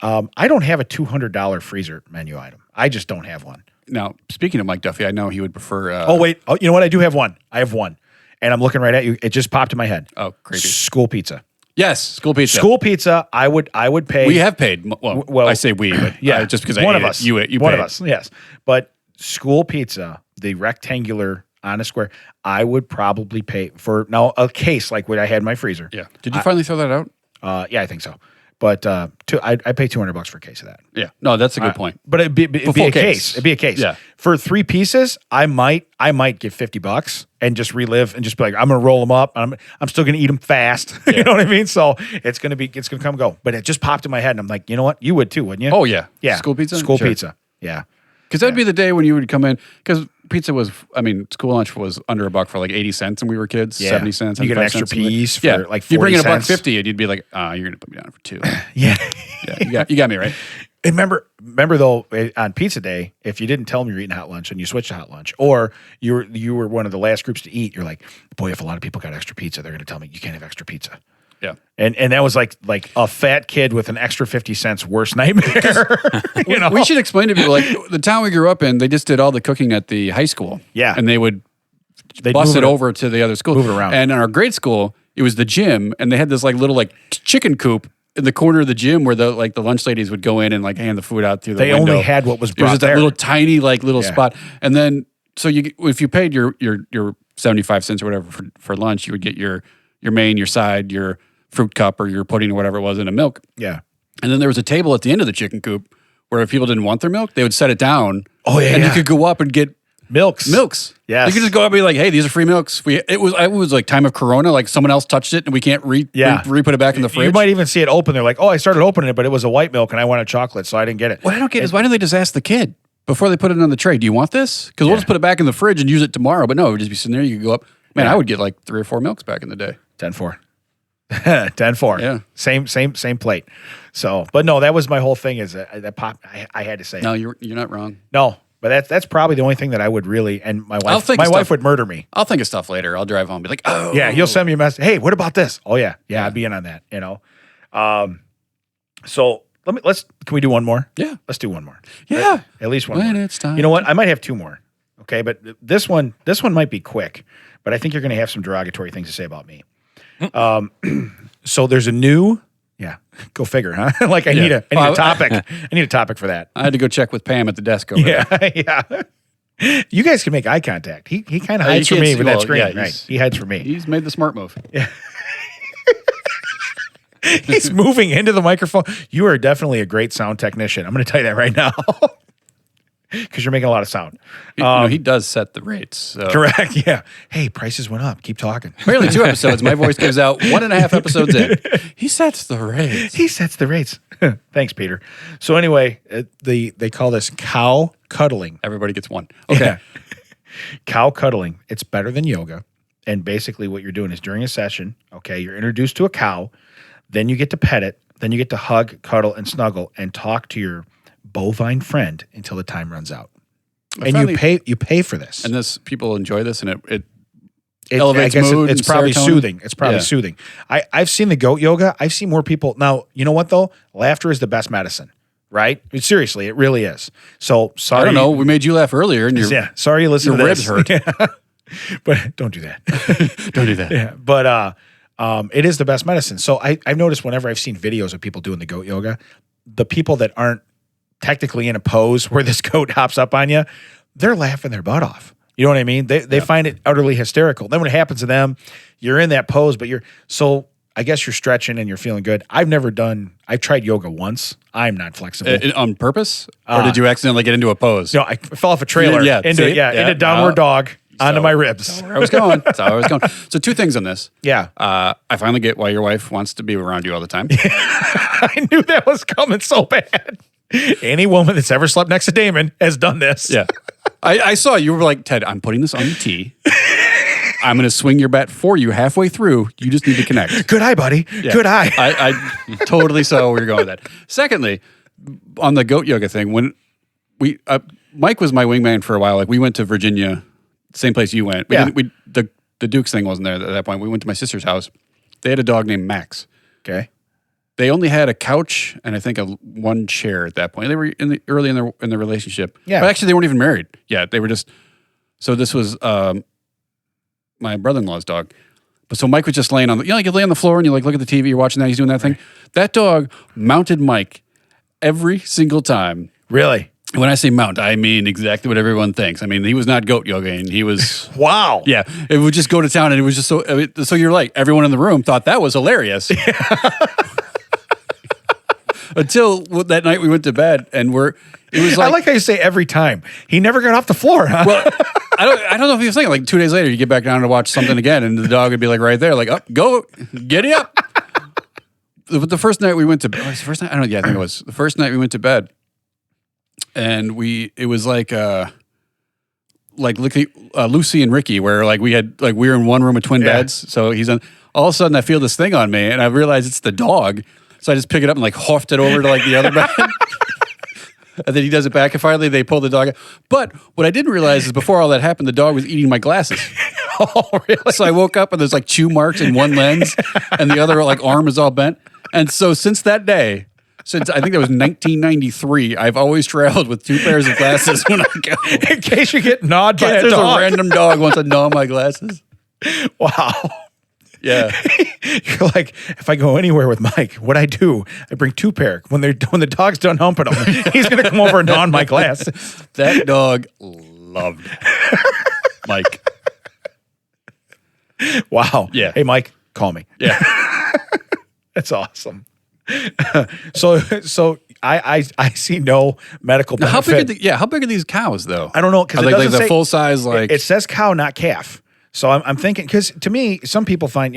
I don't have a $200 freezer menu item. I just don't have one. Now, speaking of Mike Duffy, I know he would prefer. You know what? I do have one. I have one, and I'm looking right at you. It just popped in my head. Oh, crazy! School pizza. Yes, school pizza. School pizza. I would pay. We have paid. Well, I say we, but just because one I of us. You one paid. of us. Yes, but school pizza, the rectangular on a square, I would probably pay for a case like what I had in my freezer. Yeah. Did you finally throw that out? Yeah, I think so. But I pay $200 for a case of that. Yeah. No, that's a good point. But it'd be a case. It'd be a case. Yeah. For 3 pieces, I might give $50 and just relive and just be like, I'm gonna roll them up. I'm still gonna eat them fast. Yeah. You know what I mean? So it's gonna come and go. But it just popped in my head, and I'm like, you know what? You would too, wouldn't you? Oh yeah. Yeah. School pizza. School Sure. pizza. Yeah. Because that'd be the day when you would come in. Because pizza was, school lunch was under $1 for like 80 cents when we were kids. Yeah. 70 cents. You get an extra piece for like 40 You bring in cents. $1.50 and you'd be like, you're gonna put me down for 2. Yeah. Yeah. You got me right. And remember though, on pizza day, if you didn't tell them you're eating hot lunch and you switched to hot lunch, or you were one of the last groups to eat, you're like, boy, if a lot of people got extra pizza, they're going to tell me you can't have extra pizza. Yeah. And that was like a fat kid with an extra 50 cents worst nightmare. We should explain to people, like, the town we grew up in, they just did all the cooking at the high school. Yeah. And they'd bus it over to the other school. Move it around. And in our grade school, it was the gym, and they had this like little like chicken coop in the corner of the gym where the lunch ladies would go in and like hand the food out through the window. They only had what was brought there. It was that there. little tiny little spot. And then so if you paid your 75 cents or whatever for lunch, you would get your main, your side, your fruit cup or your pudding or whatever it was in a milk. Yeah. And then there was a table at the end of the chicken coop where if people didn't want their milk, they would set it down. Oh yeah. And you could go up and get milks. Yes. You could just go up and be like, hey, these are free milks. It was like time of Corona, like someone else touched it and we can't re-put it back in the fridge. You might even see it open. They're like, oh, I started opening it, but it was a white milk and I wanted chocolate, so I didn't get it. What I don't get is why don't they just ask the kid before they put it on the tray, do you want this? Because we'll just put it back in the fridge and use it tomorrow. But no, it would just be sitting there. You could go up. Man, I would get like 3 or 4 milks back in the day. 10-4. 10-4. Yeah. Same plate. So, but no, that was my whole thing is that pop. I had to say. No, you're not wrong. No, but that's probably the only thing that I would really, and my wife would murder me. I'll think of stuff later. I'll drive home and be like, oh. Yeah, you'll send me a message. Hey, what about this? Oh, yeah. I'd be in on that, So Can we do one more? Yeah. Let's do one more. Yeah. At least one when more. It's time. You know what? I might have two more. Okay, but this one might be quick, but I think you're going to have some derogatory things to say about me. So there's a new, go figure, huh? Like I need a topic. I need a topic for that. I had to go check with Pam at the desk over there. Yeah. You guys can make eye contact. He kind of hides from me with that screen, right? He hides from me. He's made the smart move. Yeah. He's moving into the microphone. You are definitely a great sound technician. I'm going to tell you that right now. Because you're making a lot of sound. He does set the rates. So. Correct, yeah. Hey, prices went up. Keep talking. Barely 2 episodes. My voice gives out 1.5 episodes in. He sets the rates. He sets the rates. Thanks, Peter. So anyway, they call this cow cuddling. Everybody gets one. Okay. Yeah. Cow cuddling. It's better than yoga. And basically what you're doing is during a session, okay, you're introduced to a cow. Then you get to pet it. Then you get to hug, cuddle, and snuggle and talk to your bovine friend until the time runs out. And you pay for this. And people enjoy this, and it elevates mood. It's probably soothing. It's probably soothing. I've seen the goat yoga. I've seen more people. Now, you know what though? Laughter is the best medicine, right? Seriously, it really is. So sorry. I don't know. We made you laugh earlier, and sorry you listened to this. Your ribs hurt. But don't do that. Don't do that. Yeah. But it is the best medicine. So I've noticed whenever I've seen videos of people doing the goat yoga, the people that aren't technically in a pose where this goat hops up on you, they're laughing their butt off. You know what I mean? They find it utterly hysterical. Then when it happens to them, you're in that pose, but I guess you're stretching and you're feeling good. I've tried yoga once. I'm not flexible. On purpose? Or did you accidentally get into a pose? No, I fell off a trailer into downward dog onto my ribs. That's where I was going. So 2 things on this. Yeah. I finally get why your wife wants to be around you all the time. I knew that was coming so bad. Any woman that's ever slept next to Damon has done this. Yeah. I saw you were like, Ted, I'm putting this on the tee. I'm going to swing your bat for you halfway through. You just need to connect. Good eye, buddy. Yeah. Good eye. I totally saw where you're going with that. Secondly, on the goat yoga thing, when Mike was my wingman for a while. Like we went to Virginia, same place you went. The Dukes thing wasn't there at that point. We went to my sister's house. They had a dog named Max. Okay. They only had a couch and I think one chair at that point. They were early in their relationship. Yeah. But actually, they weren't even married. Yeah, they were just. So this was my brother-in-law's dog. But so Mike was just laying on you lay on the floor and you look at the TV. You're watching that. He's doing that thing. That dog mounted Mike every single time. Really? When I say mount, I mean exactly what everyone thinks. I mean, he was not goat yogaing. He was wow. Yeah, it would just go to town, and it was just so. So you're like everyone in the room thought that was hilarious. Until that night we went to bed and it was like. I like how you say every time. He never got off the floor, huh? Well, I don't know if he was thinking like 2 days later you get back down to watch something again and the dog would be like right there, like, up, go, giddy up. The first night we went to bed, the first night? I don't know, I think it was. The first night we went to bed and it was like Lucy and Ricky where we were in one room with twin beds. So all of a sudden I feel this thing on me and I realize it's the dog. So I just pick it up and hoofed it over to the other bed. And then he does it back and finally they pull the dog out. But what I didn't realize is before all that happened, the dog was eating my glasses. Oh, really? So I woke up and there's chew marks in one lens and the other arm is all bent. And so since that day, since I think that was 1993, I've always traveled with 2 pairs of glasses when I go. In case you get gnawed by a there's dog. A random dog wants to gnaw my glasses. Wow. Yeah. You're like, if I go anywhere with Mike, what I do, I bring 2 pair. When the dog's done humping him, he's going to come over and gnaw on my glasses. That dog loved Mike. Wow. Yeah. Hey, Mike, call me. Yeah. That's awesome. So I see no medical benefit. How big are these cows though? I don't know because it doesn't say full size. It says cow, not calf. So I'm thinking because to me, some people find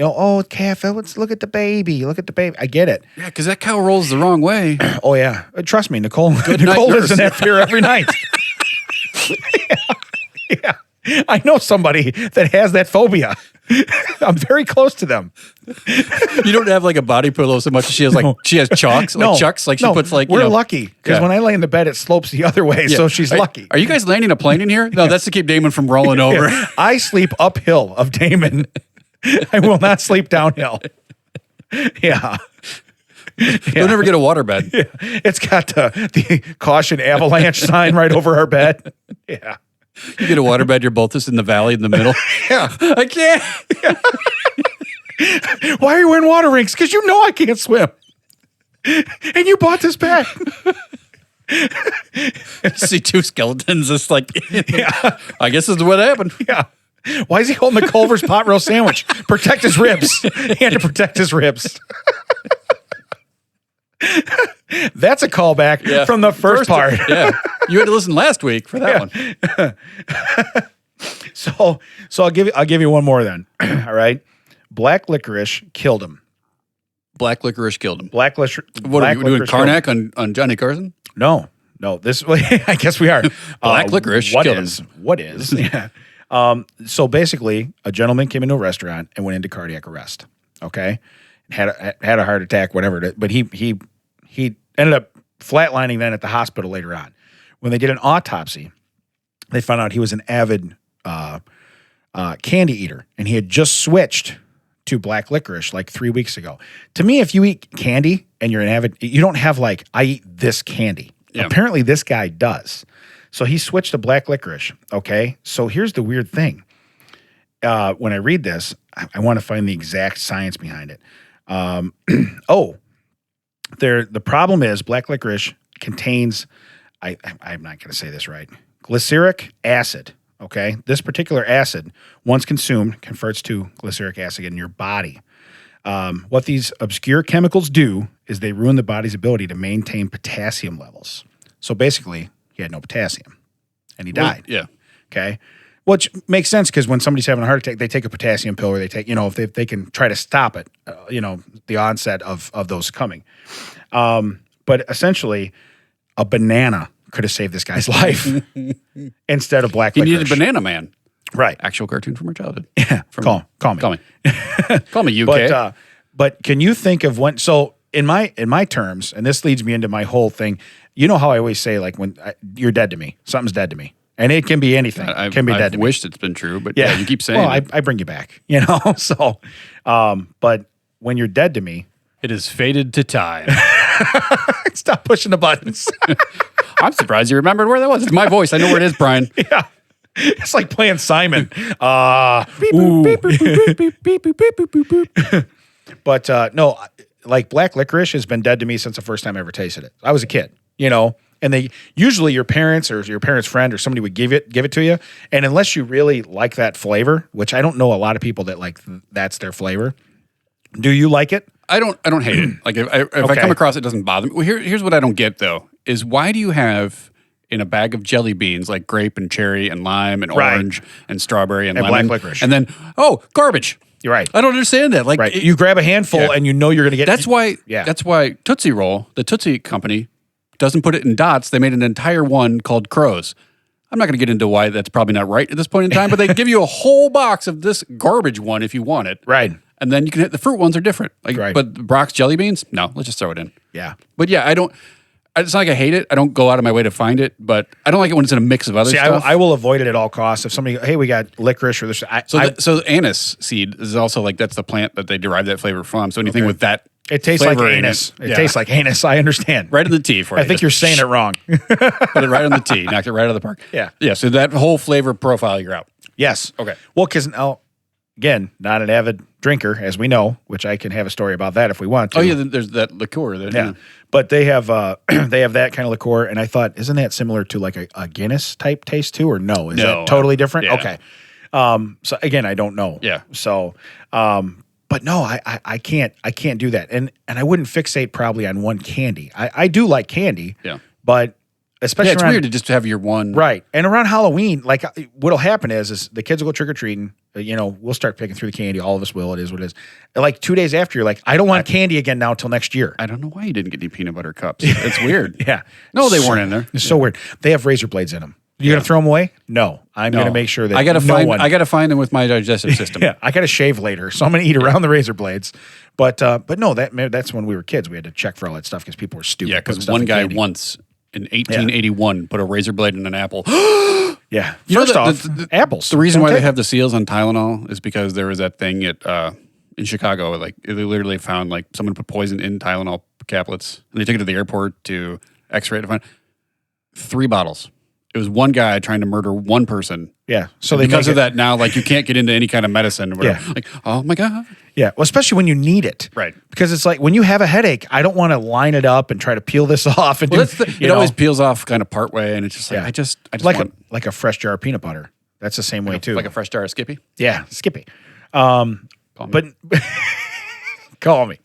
calf. Let's look at the baby. Look at the baby. I get it. Yeah, because that cow rolls the wrong way. Oh yeah, trust me, Nicole. Nicole lives in that fear every night. Yeah. I know somebody that has that phobia. I'm very close to them. You don't have a body pillow so much as she has she has chalks, chucks, she puts We're lucky because when I lay in the bed, it slopes the other way, so she's lucky. Are you guys landing a plane in here? No, that's to keep Damon from rolling over. I sleep uphill of Damon. I will not sleep downhill. Yeah. Don't ever get a waterbed. Yeah. It's got the caution avalanche sign right over our bed. Yeah. You get a waterbed, you're both just in the valley in the middle. Yeah. I can't. Yeah. Why are you wearing water rinks? Because you know I can't swim. And you bought this bed. See two skeletons just like, Yeah. I guess this is what happened. Yeah. Why is he holding the Culver's pot roast sandwich? Protect his ribs. He had to protect his ribs. That's a callback from the first part. Yeah. You had to listen last week for that one. So I'll give you one more then. All right. Black licorice killed him. Black licorice killed him. Black licorice. What are we doing? Karnak on Johnny Carson? No. This I guess we are. Black licorice killed him. What is? Yeah. So basically, a gentleman came into a restaurant and went into cardiac arrest. Okay, had a heart attack, whatever. But he ended up flatlining then at the hospital later on. When they did an autopsy, they found out he was an avid candy eater, and he had just switched to black licorice like 3 weeks ago. To me, if you eat candy and you're an avid, you don't have like, I eat this candy. Yeah. Apparently this guy does. So he switched to black licorice. Okay. So here's the weird thing. When I read this, I want to find the exact science behind it. The problem is black licorice contains, I'm not going to say this right, glyceric acid. Okay. This particular acid, once consumed, converts to glyceric acid in your body. What these obscure chemicals do is they ruin the body's ability to maintain potassium levels. So basically, he had no potassium, and he died. Yeah. Okay. Which makes sense because when somebody's having a heart attack, they take a potassium pill, or they take, if they can try to stop it, the onset of those coming. But essentially, a banana could have saved this guy's life instead of black licorice. He needed Banana Man. Right. Actual cartoon from our childhood. Yeah. Call me. Call me UK. But can you think of when? So in my terms, and this leads me into my whole thing. You know how I always say, like, when you're dead to me, something's dead to me, and it can be anything. It can be dead to me. I wished it's been true, but yeah, you keep saying. Well, I bring you back, So, but when you're dead to me, it is fated to time. Stop pushing the buttons. I'm surprised you remembered where that was. It's my voice. I know where it is, Brian. Yeah. It's like playing Simon. But no, like black licorice has been dead to me since the first time I ever tasted it. I was a kid, and they usually your parents or your parents' friend or somebody would give it to you. And unless you really like that flavor, which I don't know a lot of people that like that's their flavor. Do you like it? I don't hate it. Like if I come across it, doesn't bother me. Well, here's what I don't get though, is why do you have in a bag of jelly beans like grape and cherry and lime and orange and strawberry and lemon, black licorice, and then garbage. You're right. I don't understand that. Like you grab a handful and you're going to get. That's why Tootsie Roll, the Tootsie Company, doesn't put it in dots. They made an entire one called Crows. I'm not going to get into why that's probably not right at this point in time, but they give you a whole box of this garbage one if you want it. Right. And then you can hit the fruit ones are different. But Brock's jelly beans, no, let's just throw it in. Yeah. But yeah, it's not like I hate it. I don't go out of my way to find it, but I don't like it when it's in a mix of other stuff. I will avoid it at all costs. If somebody, hey, we got licorice or this. So anise seed is also like that's the plant that they derive that flavor from. So anything with that, it tastes like anus. It tastes like anus. I understand. Right in the tea for you. I think you're saying it wrong. Put it right on the tea. Knocked it right out of the park. Yeah. Yeah. So that whole flavor profile, you're out. Yes. Okay. Well, because now, again, not an avid drinker, as we know, which I can have a story about that if we want to. Oh yeah, there's that liqueur there. Yeah. But they have that kind of liqueur, and I thought, isn't that similar to like a Guinness type taste too, or no? Is that totally different? Yeah. Okay. So again, I don't know. Yeah. So, but no, I can't do that, and I wouldn't fixate probably on one candy. I do like candy. Yeah. But especially it's weird to just have your one. Right. And around Halloween, like what'll happen is the kids will go trick or treating. We'll start picking through the candy. All of us will. It is what it is. And like 2 days after, you're like, I don't want candy again now till next year. I don't know why you didn't get any peanut butter cups. It's weird. Yeah. No, they weren't in there. It's so weird. They have razor blades in them. You're gonna throw them away? No. I'm gonna make sure that I gotta find them with my digestive system. Yeah. I gotta shave later, so I'm gonna eat around the razor blades. But no, that's when we were kids. We had to check for all that stuff because people were stupid. Yeah, because one guy once in 1881 put a razor blade in an apple. Yeah. First off, apples. The reason why they have the seals on Tylenol is because there was that thing in Chicago, like they literally found like someone put poison in Tylenol caplets, and they took it to the airport to X-ray to find 3 bottles. It was one guy trying to murder one person. Yeah. So because of that, now like you can't get into any kind of medicine. Or like, oh my god. Yeah. Well, especially when you need it. Right. Because it's like when you have a headache, I don't want to line it up and try to peel this off. And it always peels off kind of part way, and it's just like I just like a fresh jar of peanut butter. That's the same way too. Like a fresh jar of Skippy. Yeah, Skippy. But call me.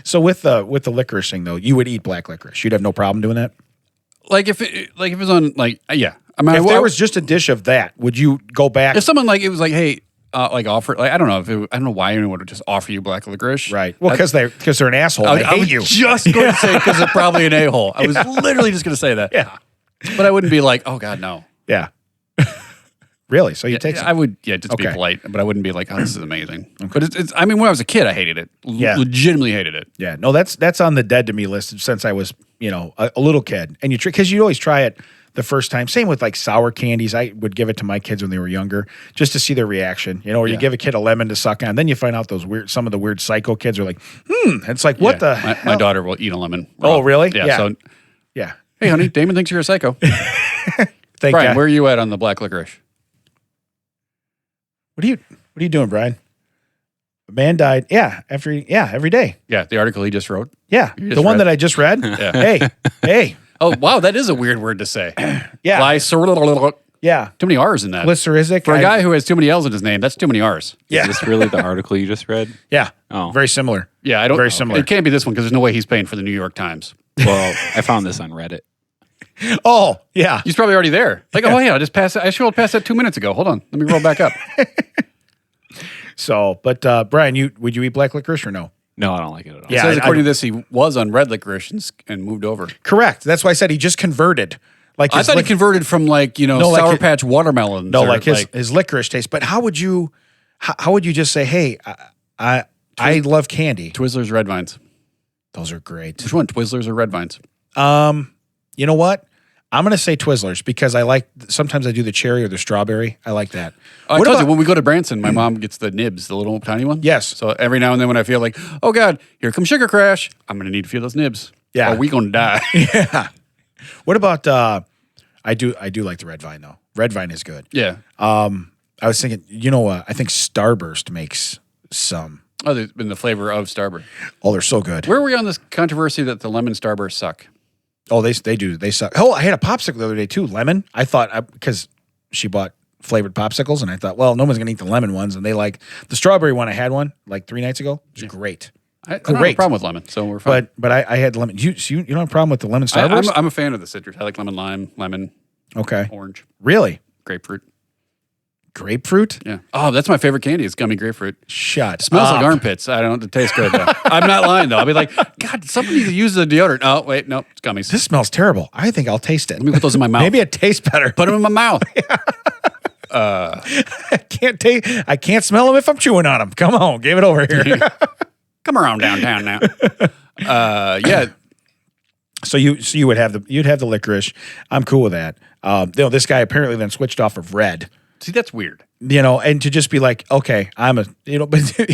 So with the licorice thing though, you would eat black licorice. You'd have no problem doing that. Like if it was on yeah. I mean, if there was just a dish of that, would you go back? If someone it was like, hey, offer, I don't know I don't know why anyone would just offer you black licorice. Right. Well, because they're an asshole. They hate you. Just going to say because they're probably an a-hole. I was literally just going to say that. Yeah. But I wouldn't be like, oh God, no. Yeah. Really? So you take some? I would, just be polite, but I wouldn't be like, oh, this is amazing. Okay. But it's I mean, when I was a kid, I hated it. Legitimately hated it. Yeah. No, that's on the dead to me list since I was, a little kid. And because you always try it the first time. Same with like sour candies. I would give it to my kids when they were younger just to see their reaction. Or you give a kid a lemon to suck on. Then you find out some of the weird psycho kids are like, It's like, what the hell? My daughter will eat a lemon raw. Oh, really? Yeah. So, yeah. Hey, honey, Damon thinks you're a psycho. Thank Brian, God. where are you at on the black licorice? What are you doing, Brian? A man died. Yeah, every day. Yeah, the article he just wrote. Yeah, the one that I just read. Yeah. Hey. Oh wow, that is a weird word to say. Yeah. Yeah. Too many R's in that. Glycerizic. For a guy who has too many L's in his name, that's too many R's. Yeah. Is this really the article you just read? Yeah. Oh. Very similar. Yeah, I don't. Very similar. It can't be this one because there's no way he's paying for the New York Times. Well, I found this on Reddit. Oh, yeah. He's probably already there. Like, oh yeah, I just passed. I scrolled past that 2 minutes ago. Hold on, let me roll back up. So, but Brian, would you eat black licorice or no? No, I don't like it at all. Yeah, it says according to this, he was on red licorice and moved over. Correct. That's why I said he just converted. Like I thought he converted from Sour Patch watermelons. No, his licorice taste. But how would you just say, hey, I love candy. Twizzlers, Red Vines. Those are great. Which one, Twizzlers or Red Vines? You know what? I'm going to say Twizzlers because sometimes I do the cherry or the strawberry. I like that. I told you, when we go to Branson, my mom gets the nibs, the little tiny one. Yes. So every now and then when I feel like, oh God, here comes sugar crash, I'm going to need a few of those nibs. Yeah. Or we going to die. Yeah. What about, I do like the red vine though. Red vine is good. Yeah. I was thinking, I think Starburst makes some. Oh, there's been the flavor of Starburst. Oh, they're so good. Where are we on this controversy that the lemon Starburst suck? Oh, they do. They suck. Oh, I had a popsicle the other day too. Lemon. I thought because she bought flavored popsicles, and I thought, well, no one's gonna eat the lemon ones, and they like the strawberry one. I had one like 3 nights ago. It was great. I don't have a problem with lemon, so we're fine. But I had lemon. You don't have a problem with the lemon Starburst? I'm a fan of the citrus. I like lemon, lime, lemon. Okay. Orange. Really? Grapefruit. Grapefruit? Yeah. Oh, that's my favorite candy. It's gummy grapefruit. Shut Smells up. like armpits. I don't. It tastes good though. I'm not lying though. I'll be like, God, somebody needs to use the deodorant. Oh, wait, no, it's gummies. This smells terrible. I think I'll taste it. Let me put those in my mouth. Maybe it tastes better. Put them in my mouth. I can't smell them if I'm chewing on them. Come on, give it over here. Come around downtown now. Yeah. So you would have you'd have the licorice. I'm cool with that. This guy apparently then switched off of red. See, that's weird. And to just be like, okay, but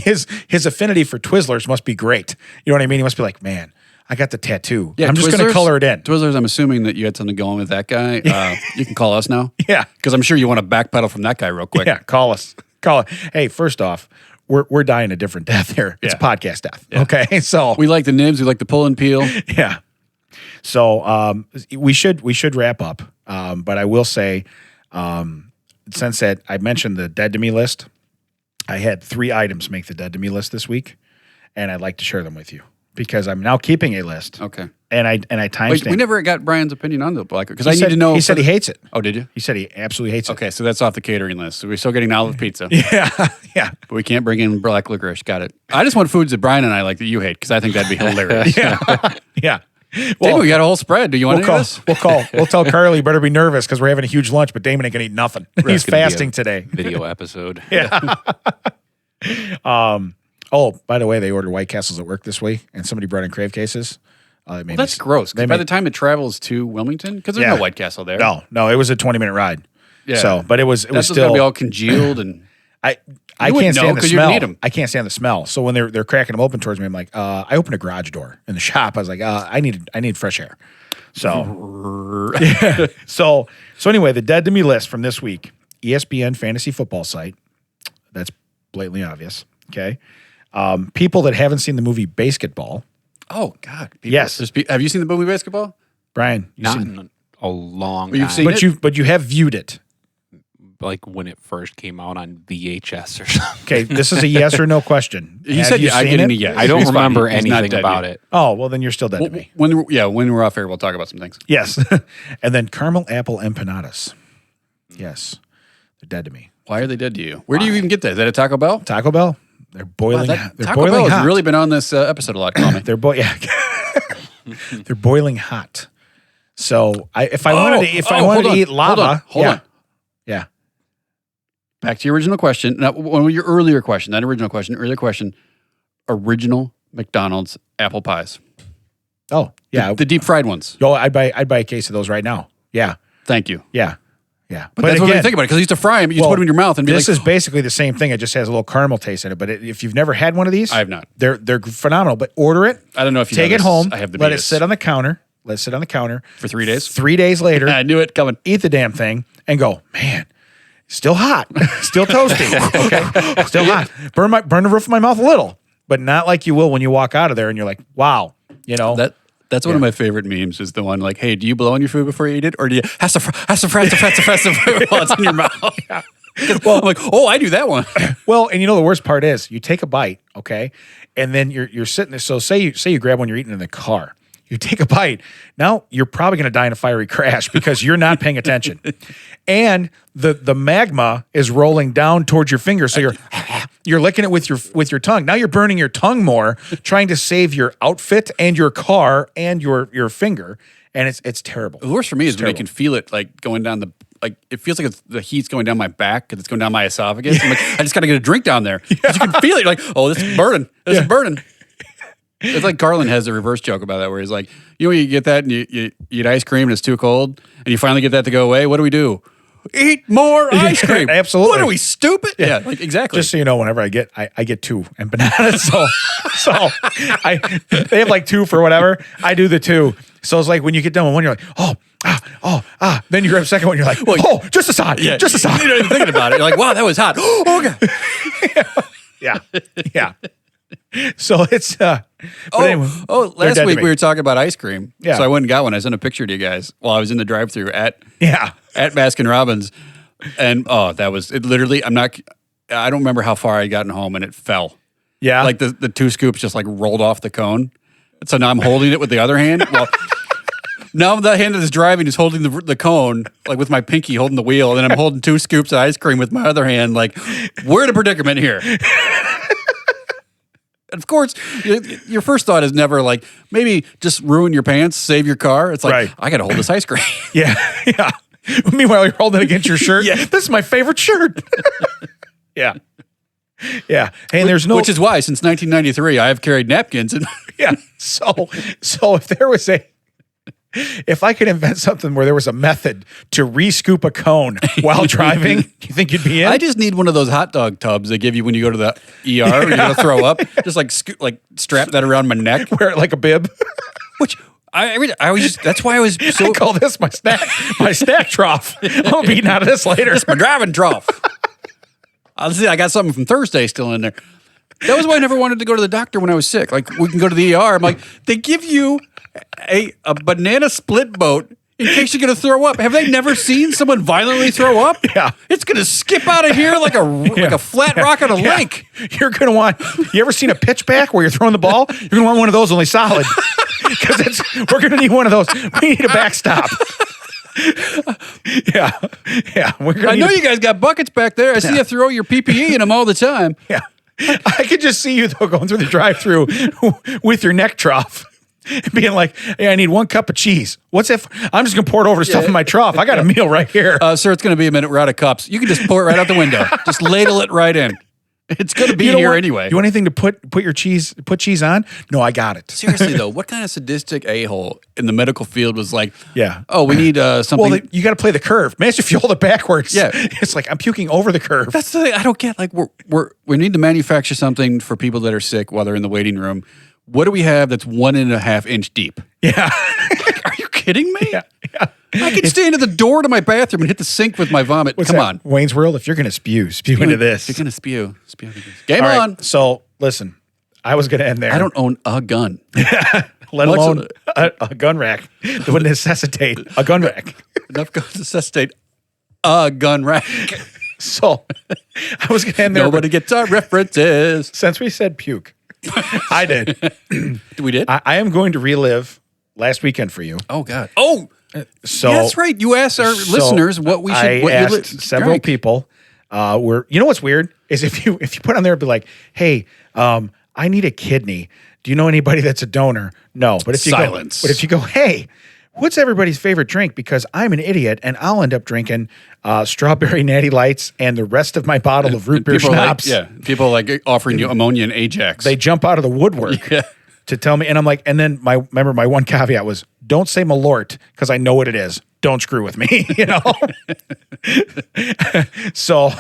his affinity for Twizzlers must be great. You know what I mean? He must be like, man, I got the tattoo. Yeah, I'm just going to color it in. Twizzlers, I'm assuming that you had something going with that guy. You can call us now. Yeah. Because I'm sure you want to backpedal from that guy real quick. Yeah, call us. Call it. Hey, first off, we're dying a different death here. It's podcast death. Yeah. Okay, so we like the nibs. We like the pull and peel. Yeah. So we should wrap up. But I will say, since that I mentioned the dead to me list, I had 3 items make the dead to me list this week, and I'd like to share them with you because I'm now keeping a list. Okay. And I timestamped. We never got Brian's opinion on the black because I need to know. He said he hates it. Oh, did you? He said he absolutely hates it. Okay, so that's off the catering list. So we're still getting olive pizza. Yeah. But we can't bring in black licorice. Got it. I just want foods that Brian and I like that you hate because I think that'd be hilarious. Yeah. Well, we got a whole spread. Do you want any of this? We'll tell Carly you better be nervous because we're having a huge lunch, but Damon ain't gonna eat nothing. He's fasting today. Video episode. Yeah. Oh, by the way, they ordered White Castles at work this week, and somebody brought in crave cases. That's gross. By the time it travels to Wilmington, because there's no White Castle there. No, it was a 20-minute ride. Yeah. So, but it was That's still gonna be all congealed and. I can't stand the smell. Need them. I can't stand the smell. So when they're cracking them open towards me, I'm like, I opened a garage door in the shop. I was like, I need fresh air. So, yeah. So anyway, the dead to me list from this week: ESPN fantasy football site. That's blatantly obvious. Okay. People that haven't seen the movie Basketball. Oh God. Yes. Have you seen the movie Basketball? Brian, Not in a long You've time. seen it? But you have viewed it. Like when it first came out on VHS or something. Okay, this is a yes or no question. You said I'm seen getting it? a yes. I don't He's fine. remember He's not anything dead about yet. it. Oh, well, then you're still dead to me. When we're off air, we'll talk about some things. Yes. And then caramel apple empanadas. Yes. They're dead to me. Why are they dead to you? Where do you even get that? Is that at Taco Bell? Taco Bell? They're boiling. They're Taco boiling Bell hot. has really been on this episode a lot, Tommy. They're They're boiling hot. So if I wanted to eat lava, hold on. Yeah. Back to your original question. Now, your earlier question, not original question, earlier question. Original McDonald's apple pies. Oh, yeah. The deep fried ones. Yo, I'd buy a case of those right now. Yeah. Thank you. Yeah. Yeah. But that's what you think about it, because you used to fry them, you just put them in your mouth and be this like, is basically the same thing. It just has a little caramel taste in it. But if you've never had one of these, I have not. They're phenomenal. But order it. I don't know if you take know it this. home. I have the let it Beavis. sit on the counter. Let it sit on the counter For 3 days? 3 days later, I knew it coming. eat the damn thing and go, man, still hot, still toasty. Okay, still hot. Burn the roof of my mouth a little, but not like you will when you walk out of there and you're like, wow, you know. That's one of my favorite memes, is the one like, hey, do you blow on your food before you eat it? Or do you has to press while it's in your mouth? Yeah. Well, I'm like, oh, I do that one. Well, and you know the worst part is you take a bite, okay, and then you're sitting there. So say you grab one you're eating in the car. You take a bite. Now you're probably going to die in a fiery crash because you're not paying attention, and the magma is rolling down towards your finger. So you're licking it with your tongue. Now you're burning your tongue more, trying to save your outfit and your car and your finger, and it's terrible. The worst for me is when I terrible. can feel it like going down it feels like the heat's going down my back because it's going down my esophagus. I'm like, I just got to get a drink down there. 'Cause you can feel it. You're like, oh, this is burning. This is burning. It's like Garland has a reverse joke about that, where he's like, you know, when you get that and you eat ice cream and it's too cold, and you finally get that to go away, what do? Eat more ice cream. Absolutely. What are we, stupid? Yeah, like exactly. Just so you know, whenever I get 2 empanadas, so they have like 2 for whatever. I do the 2. So it's like when you get done with one, you're like, Then you grab a second one, you're like, just a side, just a side. You're not even thinking about it. You're like, wow, that was hot. Oh, okay. Yeah. So it's anyway, last week we were talking about ice cream. Yeah. So I went and got one. I sent a picture to you guys while I was in the drive-thru at Baskin Robbins. And that was it. Literally, I don't remember how far I'd gotten home, and it fell. Yeah. Like the 2 scoops just like rolled off the cone. So now I'm holding it with the other hand. Well, now the hand that is driving is holding the cone, like with my pinky holding the wheel, and then I'm holding 2 scoops of ice cream with my other hand. Like, we're in a predicament here. Of course, your first thought is never like, maybe just ruin your pants, save your car. It's like, I got to hold this ice cream. Yeah. Meanwhile, you're holding it against your shirt. Yeah. This is my favorite shirt. Yeah. Yeah. Hey, and there's no... Which is why, since 1993, I have carried napkins. Yeah. So if there was if I could invent something where there was a method to re-scoop a cone while driving, you think you'd be in? I just need one of those hot dog tubs they give you when you go to the ER when you're going to throw up. Just like strap that around my neck. Wear it like a bib. Which I was just, that's why I was so... I call this my snack trough. I'll be eating out of this later. It's my driving trough. I got something from Thursday still in there. That was why I never wanted to go to the doctor when I was sick. Like, we can go to the ER. I'm like, they give you a banana split boat in case you're going to throw up. Have they never seen someone violently throw up? Yeah. It's going to skip out of here like a flat rock on a lake. You're going to want... You ever seen a pitchback where you're throwing the ball? You're going to want one of those, only solid. Because we're going to need one of those. We need a backstop. Yeah. I know you guys got buckets back there. I see you throw your PPE in them all the time. Yeah. I could just see you, though, going through the drive-thru with your neck trough. Being like, hey, I need 1 cup of cheese. What's that? I'm just going to pour it over to stuff in my trough. I got a meal right here. Sir, it's going to be a minute. We're out of cups. You can just pour it right out the window. Just ladle it right in. It's going to be here anyway. You want anything to put cheese on? No, I got it. Seriously though, what kind of sadistic a-hole in the medical field was like, yeah, oh, we need something. Well, you got to play the curve. Imagine if you hold it backwards. Yeah. It's like I'm puking over the curve. That's the thing I don't get. Like we need to manufacture something for people that are sick while they're in the waiting room. What do we have that's 1.5 inch deep? Yeah. Are you kidding me? Yeah. I can stand at the door to my bathroom and hit the sink with my vomit. Come on. Wayne's World, if you're going to spew into this. If you're going to spew into this. Game All on. Right, so, listen, I was going to end there. I don't own a gun. Let alone a gun rack that would necessitate a gun rack. Enough guns to necessitate a gun rack. So, I was going to end there. Nobody gets our references. Since we said puke, I did. We did? I am going to relive last weekend for you. Oh, God. Oh, so yeah, that's right. You asked our listeners what we should. I asked several people. You know what's weird is if you put on there, be like, hey, I need a kidney. Do you know anybody that's a donor? No, but if you go, hey, what's everybody's favorite drink? Because I'm an idiot and I'll end up drinking strawberry natty lights and the rest of my bottle of root beer schnapps. People like offering you ammonia and Ajax. They jump out of the woodwork to tell me, and I'm like, and then my one caveat was, don't say Malort because I know what it is. Don't screw with me, you know. So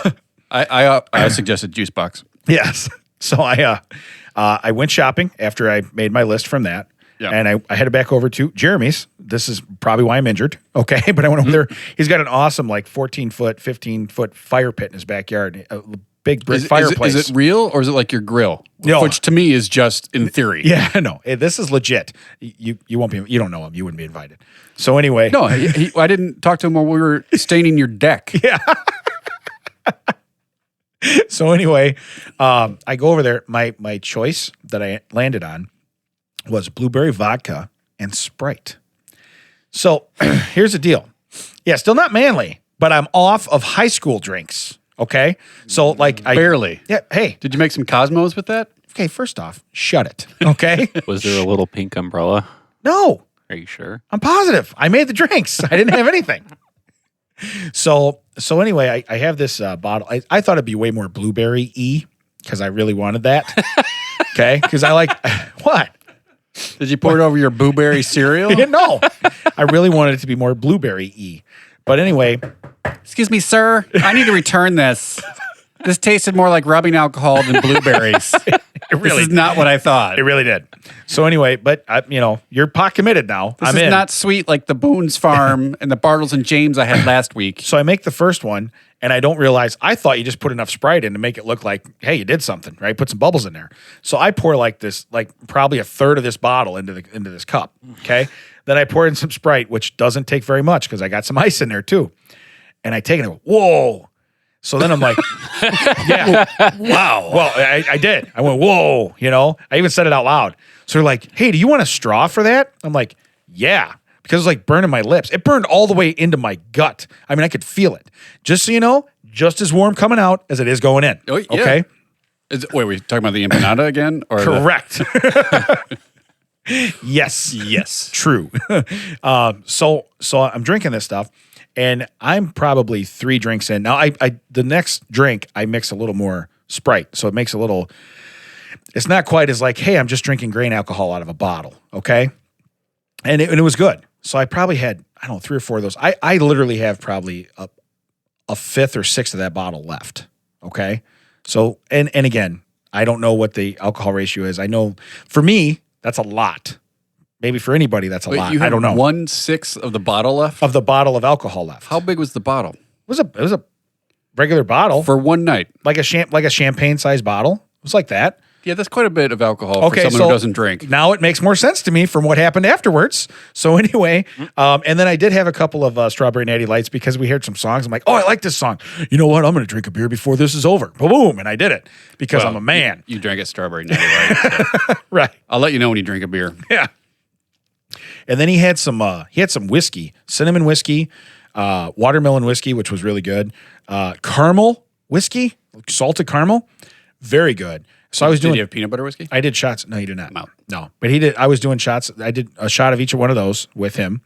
I suggested juice box. Yes. So I went shopping after I made my list from that. Yeah. And I headed back over to Jeremy's. This is probably why I'm injured. Okay. But I went over there. He's got an awesome, like 14-foot, 15-foot fire pit in his backyard. A big brick fireplace. Is it real or is it like your grill? No. Which to me is just in theory. Yeah, no. This is legit. You won't be, you don't know him. You wouldn't be invited. So anyway. No, I didn't talk to him while we were staining your deck. Yeah. So anyway, I go over there. My choice that I landed on was blueberry vodka and Sprite. So here's the deal. Yeah, still not manly, but I'm off of high school drinks. Okay. So like barely. Yeah. Hey. Did you make some Cosmos with that? Okay. First off, shut it. Okay. Was there a little pink umbrella? No. Are you sure? I'm positive. I made the drinks. I didn't have anything. So anyway, I have this bottle. I thought it'd be way more blueberry-y because I really wanted that. Okay. Because I like what? Did you pour it over your blueberry cereal? No. I really wanted it to be more blueberry-y. But anyway. Excuse me, sir. I need to return this. This tasted more like rubbing alcohol than blueberries. This is not what I thought. It really did. So anyway, but you're pot committed now. This is not sweet like the Boone's Farm and the Bartles and James I had last week. So I make the first one, and I don't realize, I thought you just put enough Sprite in to make it look like, hey, you did something, right? Put some bubbles in there. So I pour probably a third of this bottle into this cup, okay? Then I pour in some Sprite, which doesn't take very much because I got some ice in there too. And I take it and I go, whoa. So then I'm like, yeah, wow. Well, I did. I went, whoa, I even said it out loud. So they're like, hey, do you want a straw for that? I'm like, yeah, because it was like burning my lips. It burned all the way into my gut. I mean, I could feel it. Just so you know, just as warm coming out as it is going in. Oh, yeah. Okay. Wait, are we talking about the empanada again? Or correct. Yes. True. So I'm drinking this stuff. And I'm probably 3 drinks in. Now, the next drink, I mix a little more Sprite. So it makes it's not quite as like, hey, I'm just drinking grain alcohol out of a bottle, okay? And it was good. So I probably had, 3 or 4 of those. I literally have probably a fifth or sixth of that bottle left, okay? So, and again, I don't know what the alcohol ratio is. I know, for me, that's a lot. Maybe for anybody, that's a lot. I don't know. 1/6 of the bottle left? Of the bottle of alcohol left. How big was the bottle? It was a regular bottle. For one night? Like a champagne-sized bottle. It was like that. Yeah, that's quite a bit of alcohol for someone who doesn't drink. Now it makes more sense to me from what happened afterwards. So anyway, and then I did have a couple of Strawberry Natty Lights because we heard some songs. I'm like, oh, I like this song. You know what? I'm going to drink a beer before this is over. Boom. And I did it because I'm a man. You drank a Strawberry Natty Light. So. Right. I'll let you know when you drink a beer. Yeah. And then he had some whiskey, cinnamon whiskey, watermelon whiskey, which was really good. Caramel whiskey, salted caramel, very good. So I was doing. Did you have peanut butter whiskey? I did shots. No, you did not. No. But he did. I was doing shots. I did a shot of each one of those with him,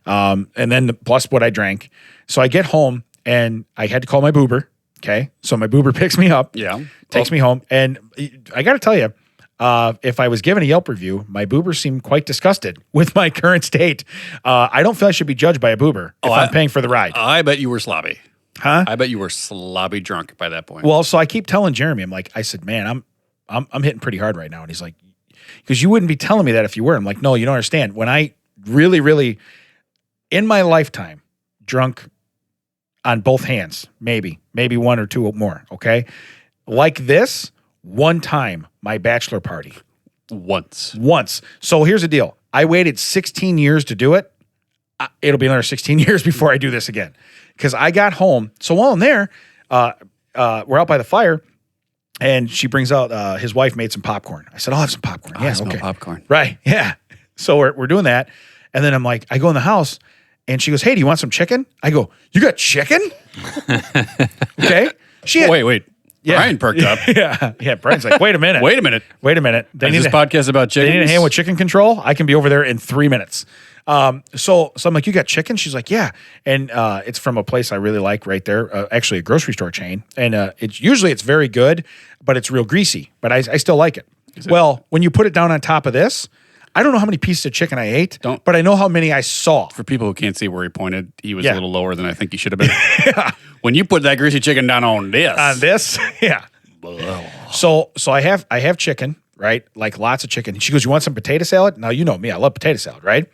and then plus what I drank. So I get home and I had to call my boober Okay. So my boober picks me up. Yeah. Takes me home. And I got to tell you, if I was given a Yelp review, my boober seemed quite disgusted with my current state. I don't feel I should be judged by a boober if I'm paying for the ride. I bet you were sloppy. Huh? I bet you were slobby drunk by that point. Well, so I keep telling Jeremy, I said, man, I'm hitting pretty hard right now. And he's like, because you wouldn't be telling me that if you were. I'm like, no, you don't understand. When I really, really, in my lifetime, drunk on both hands, maybe one or two more, okay? Like this, one time, my bachelor party. Once. So here's the deal. I waited 16 years to do it. It'll be another 16 years before I do this again. Because I got home. So while I'm there, we're out by the fire, and she brings out, his wife made some popcorn. I said, I'll have some popcorn. I smell popcorn. Right, yeah. So we're doing that. And then I'm like, I go in the house, and she goes, hey, do you want some chicken? I go, you got chicken? Okay. Wait. Yeah. Brian perked up. Yeah. Brian's like, wait a minute. Wait a minute. Is this podcast about chicken? They need a hand with chicken control. I can be over there in 3 minutes. So I'm like, you got chicken? She's like, yeah. And it's from a place I really like right there, actually a grocery store chain. And it's very good, but it's real greasy. But I still like it. Well, when you put it down on top of this, I don't know how many pieces of chicken I ate, but I know how many I saw. For people who can't see where he pointed, he was a little lower than I think he should have been. Yeah. When you put that greasy chicken down on this. Yeah. So I have chicken, right? Like lots of chicken. She goes, you want some potato salad? Now, you know me, I love potato salad, right?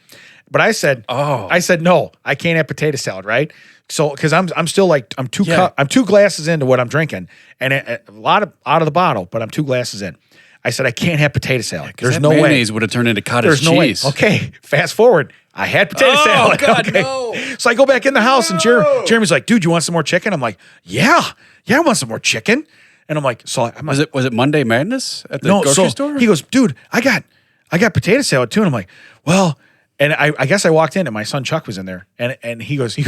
But I said, no, I can't have potato salad, right? So, because I'm still like, I'm two glasses into what I'm drinking, and a lot out of the bottle, but I'm 2 glasses in. I said, I can't have potato salad. There's no way. Mayonnaise would have turned into cottage cheese. Way. Okay, fast forward. I had potato salad. Oh, God, okay. no. So I go back in the house, and Jeremy's like, dude, you want some more chicken? I'm like, yeah, I want some more chicken. And I'm like, was it Monday Madness at the grocery store? He goes, dude, I got potato salad too. And I'm like, well, and I guess I walked in, and my son Chuck was in there, and he goes, you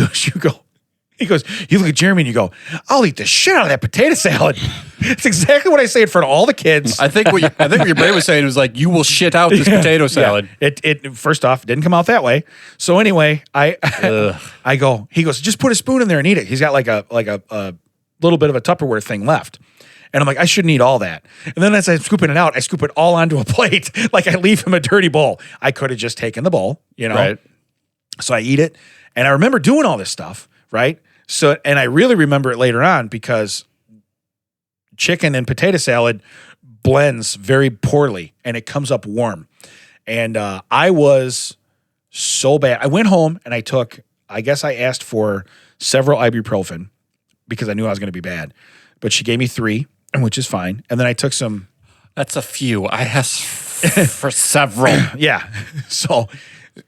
look at Jeremy and you go, I'll eat the shit out of that potato salad. It's exactly what I say in front of all the kids. I think what your brain was saying was like, you will shit out this potato salad. Yeah. It first off, it didn't come out that way. So anyway, I go, he goes, just put a spoon in there and eat it. He's got like a little bit of a Tupperware thing left. And I'm like, I shouldn't eat all that. And then as I'm scooping it out, I scoop it all onto a plate. Like I leave him a dirty bowl. I could have just taken the bowl, Right. So I eat it. And I remember doing all this stuff, right? So, and I really remember it later on because chicken and potato salad blends very poorly and it comes up warm. And I was so bad. I went home and I asked for several ibuprofen because I knew I was going to be bad. But she gave me 3, which is fine. And then I took some. That's a few. I asked for several. Yeah. So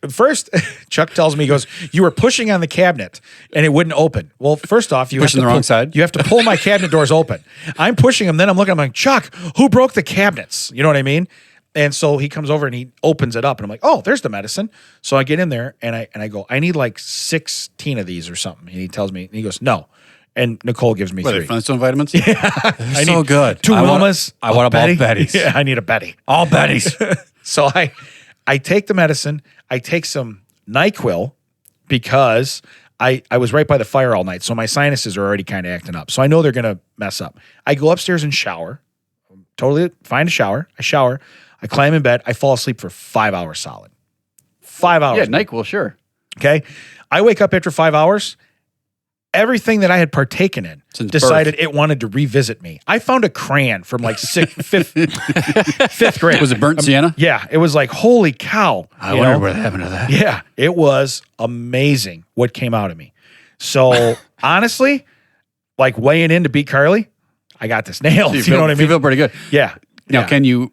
first, Chuck tells me, he goes, you were pushing on the cabinet and it wouldn't open. Well, first off, pushing the wrong side. You have to pull my cabinet doors open. I'm pushing them. Then I'm looking, I'm like, Chuck, who broke the cabinets? You know what I mean? And so he comes over and he opens it up and I'm like, oh, there's the medicine. So I get in there and I go, I need like 16 of these or something. And he tells me, and he goes, no. And Nicole gives me 3. Flintstone vitamins? Yeah. They're so good. 2 Wilmas. I want all Betty's. Yeah, I need a Betty. All Betty's. So I take the medicine. I take some NyQuil because I was right by the fire all night. So my sinuses are already kind of acting up. So I know they're going to mess up. I go upstairs and shower. Totally find a shower. I shower. I climb in bed. I fall asleep for 5 hours solid. 5 hours. Yeah, NyQuil, sure. Okay. I wake up after 5 hours. Everything that I had partaken in decided it wanted to revisit me. I found a crayon from like fifth grade. Was it burnt sienna? Yeah. It was like, holy cow. I wonder what happened to that. Yeah. It was amazing what came out of me. So honestly, like weighing in to beat Carly, I got this nailed. You know what I mean? You feel pretty good. Yeah. Now, can you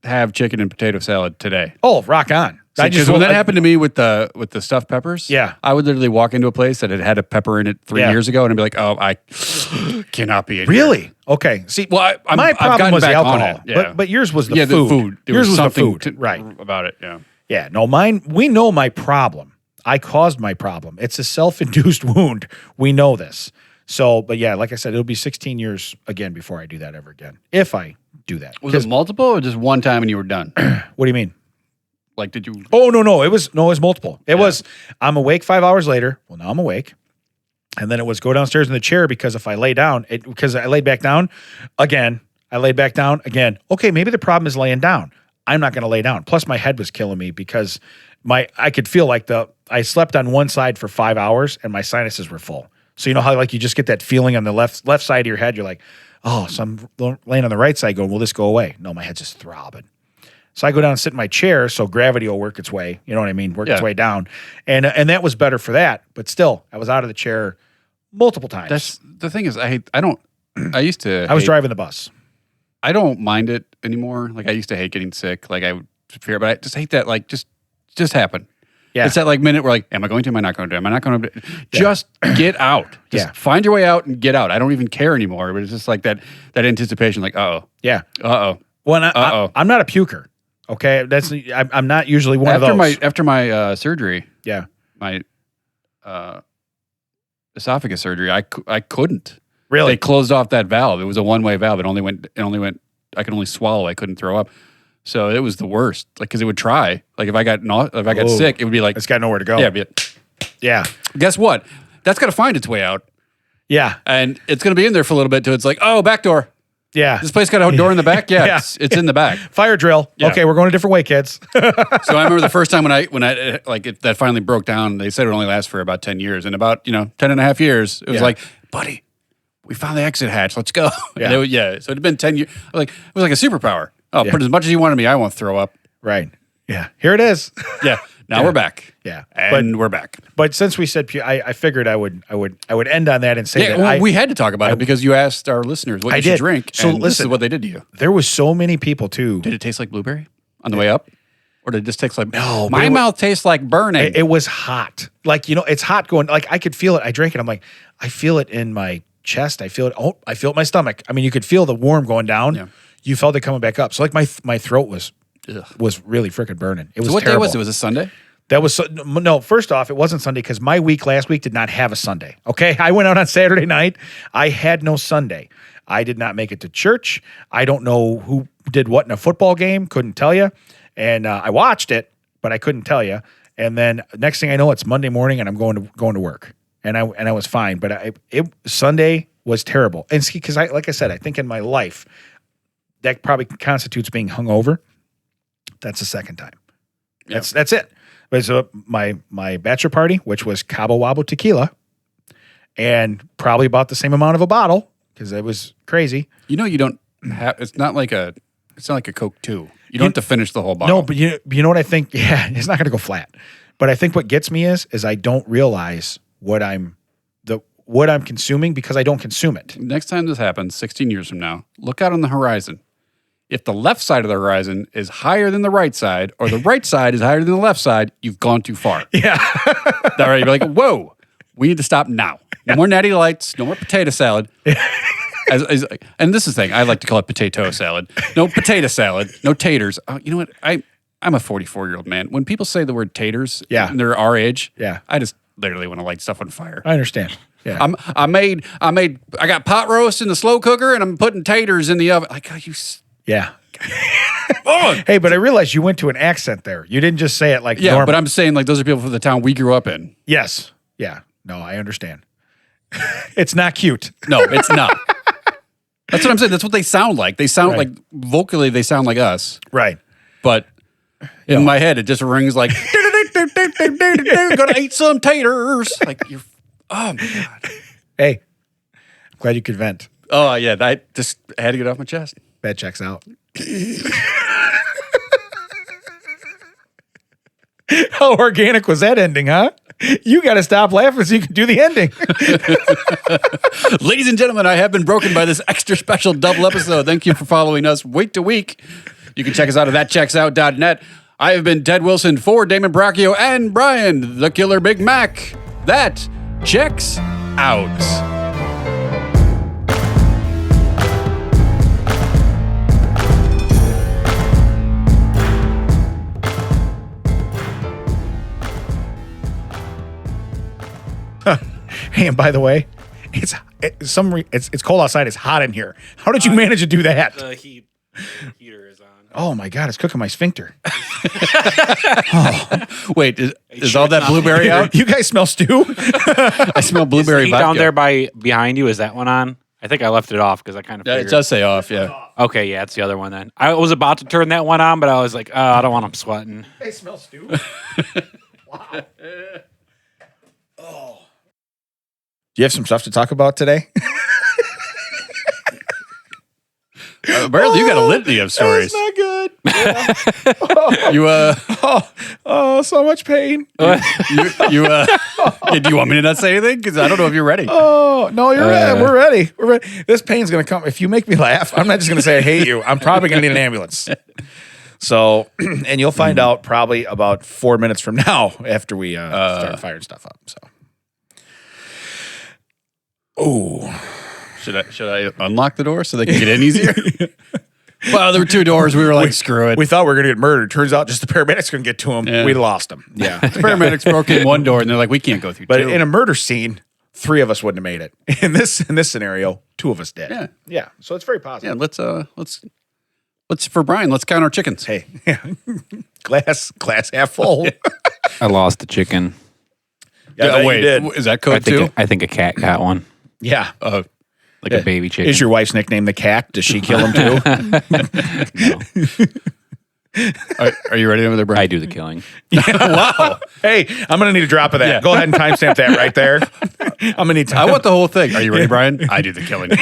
have chicken and potato salad today? Oh, rock on. Because when that happened to me with the stuffed peppers, yeah, I would literally walk into a place that had a pepper in it 3 years ago, and I'd be like, "Oh, I cannot be in really here. Okay." See, well, my problem was the alcohol, but yours was the food. The food. Yours was the food, right? About it, yeah. Yeah, no, mine. We know my problem. I caused my problem. It's a self-induced wound. We know this. So, but yeah, like I said, it'll be 16 years again before I do that ever again. If I do that, was it multiple or just one time and you were done? What do you mean? Like, did you? Oh, no. It was multiple. It was, I'm awake 5 hours later. Well, now I'm awake. And then it was go downstairs in the chair because if I lay down, because I laid back down again. Okay, maybe the problem is laying down. I'm not going to lay down. Plus, my head was killing me because I could feel like I slept on one side for 5 hours and my sinuses were full. So you know how like you just get that feeling on the left side of your head. You're like, oh, so I'm laying on the right side going, will this go away? No, my head's just throbbing. So I go down and sit in my chair so gravity will work its way. You know what I mean? Work its way down. And that was better for that. But still, I was out of the chair multiple times. That's the thing is, I was driving the bus. I don't mind it anymore. Like I used to hate getting sick. Like I would fear, but I just hate that. Like just happen. Yeah. It's that like minute where like, am I going to? Am I not going to? Am I not going to? Just get out. Just find your way out and get out. I don't even care anymore. But it's just like that anticipation. Like, yeah. Well, I'm not a puker. Okay, I'm not usually one of those. After my surgery. Yeah. My esophagus surgery. I couldn't. Really? They closed off that valve. It was a one-way valve. It only went. I could only swallow. I couldn't throw up. So it was the worst. Like because it would try. Like if I got sick, it would be like it's got nowhere to go. Yeah. Yeah. Guess what? That's got to find its way out. Yeah. And it's going to be in there for a little bit till it's like, oh, back door. Yeah. This place got a door in the back? Yeah, it's in the back. Fire drill. Yeah. Okay, we're going a different way, kids. So I remember the first time when I that finally broke down, they said it would only last for about 10 years. And about, 10 and a half years, it was like, buddy, we found the exit hatch. Let's go. Yeah. So it had been 10 years. It was like a superpower. Oh, put as much as you want of me. I won't throw up. Right. Yeah. Here it is. Yeah. Now we're back. Yeah. And we're back. But since we said, I figured I would end on that and say that we had to talk about it because you asked our listeners what you should drink. So and this is what they did to you. There was so many people too. Did it taste like blueberry on the way up? Or did it just taste like, no, my mouth tastes like burning. It was hot. Like, it's hot going, like I could feel it. I drank it. I'm like, I feel it in my chest. I feel it. Oh, I feel it in my stomach. I mean, you could feel the warm going down. Yeah. You felt it coming back up. So like my throat was really freaking burning. It was so what terrible. Day was it? Was it Sunday? That was no. First off, it wasn't Sunday because my week last week did not have a Sunday. Okay, I went out on Saturday night. I had no Sunday. I did not make it to church. I don't know who did what in a football game. Couldn't tell you. And I watched it, but I couldn't tell you. And then next thing I know, it's Monday morning, and I'm going to work. And I was fine, but Sunday was terrible. And because like I said, I think in my life that probably constitutes being hungover. That's the second time. Yep. That's it. But so my bachelor party, which was Cabo Wabo tequila, and probably about the same amount of a bottle because it was crazy. You don't have. It's not like a Coke 2. You don't have to finish the whole bottle. No, but you know what I think? Yeah, it's not going to go flat. But I think what gets me is I don't realize what I'm consuming because I don't consume it. Next time this happens, 16 years from now, look out on the horizon. If the left side of the horizon is higher than the right side, or the right side is higher than the left side, you've gone too far. Yeah. All right, you're like, whoa, we need to stop now. No more natty lights, no more potato salad. And this is the thing, I like to call it potato salad. No potato salad, no taters. You know what? I'm a 44-year-old man. When people say the word taters, and they're our age, I just literally want to light stuff on fire. I understand. Yeah. I got pot roast in the slow cooker, and I'm putting taters in the oven. Like, you. Yeah. Hey, but I realized you went to an accent there. You didn't just say it like normal. But I'm saying like those are people from the town we grew up in. Yes. Yeah. No, I understand. It's not cute. No, it's not. That's what I'm saying. That's what they sound like. They sound like vocally they sound like us. Right. But in my head it just rings like gonna eat some taters. Like you're oh my God. Hey. I'm glad you could vent. Oh yeah, I just had to get off my chest. That checks out. How organic was that ending, huh? You got to stop laughing so you can do the ending. Ladies and gentlemen, I have been broken by this extra special double episode. Thank you for following us week to week. You can check us out at thatchecksoutwdt. I have been Ted Wilson for Damon Bracchio and Brian, the Killer Big Mac. That checks out. Hey, and by the way, it's cold outside. It's hot in here. How did you manage to do that? The heater is on. Oh my God, it's cooking my sphincter. Wait, is all that blueberry out? You guys smell stew? I smell blueberry vodka. Down there behind you, is that one on? I think I left it off because I kind of Yeah, it does say off, yeah. Okay, yeah, it's the other one then. I was about to turn that one on, but I was like, I don't want them sweating. They smell stew. Wow. Oh. Do you have some stuff to talk about today? Barely, you got a litany of stories. That's not good. Yeah. So much pain. Do you want me to not say anything? Because I don't know if you're ready. Oh, no, you're ready. We're ready. We're ready. This pain's going to come. If you make me laugh, I'm not just going to say I hate you. I'm probably going to need an ambulance. So, and you'll find out probably about 4 minutes from now after we start firing stuff up. So, should I unlock the door so they can get in easier? Well, there were two doors. We were like, screw it. We thought we were going to get murdered. Turns out just the paramedics couldn't get to him. Yeah. We lost him. Yeah. The paramedics broke in one door and they're like, we can't go through But two. in a murder scene, 3 of us wouldn't have made it. In this scenario, 2 of us did. Yeah. Yeah. So it's very positive. Yeah, let's for Brian, let's count our chickens. Hey, glass half full. I lost the chicken. Yeah, wait, you did. is that code too? I think a cat got one. Yeah. Like a baby chicken. Is your wife's nickname the cat? Does she kill him too? No. Are you ready over there, Brian? I do the killing. Wow. Hey, I'm going to need a drop of that. Yeah. Go ahead and timestamp that right there. I'm going to need time. I want the whole thing. Are you ready, Brian? I do the killing.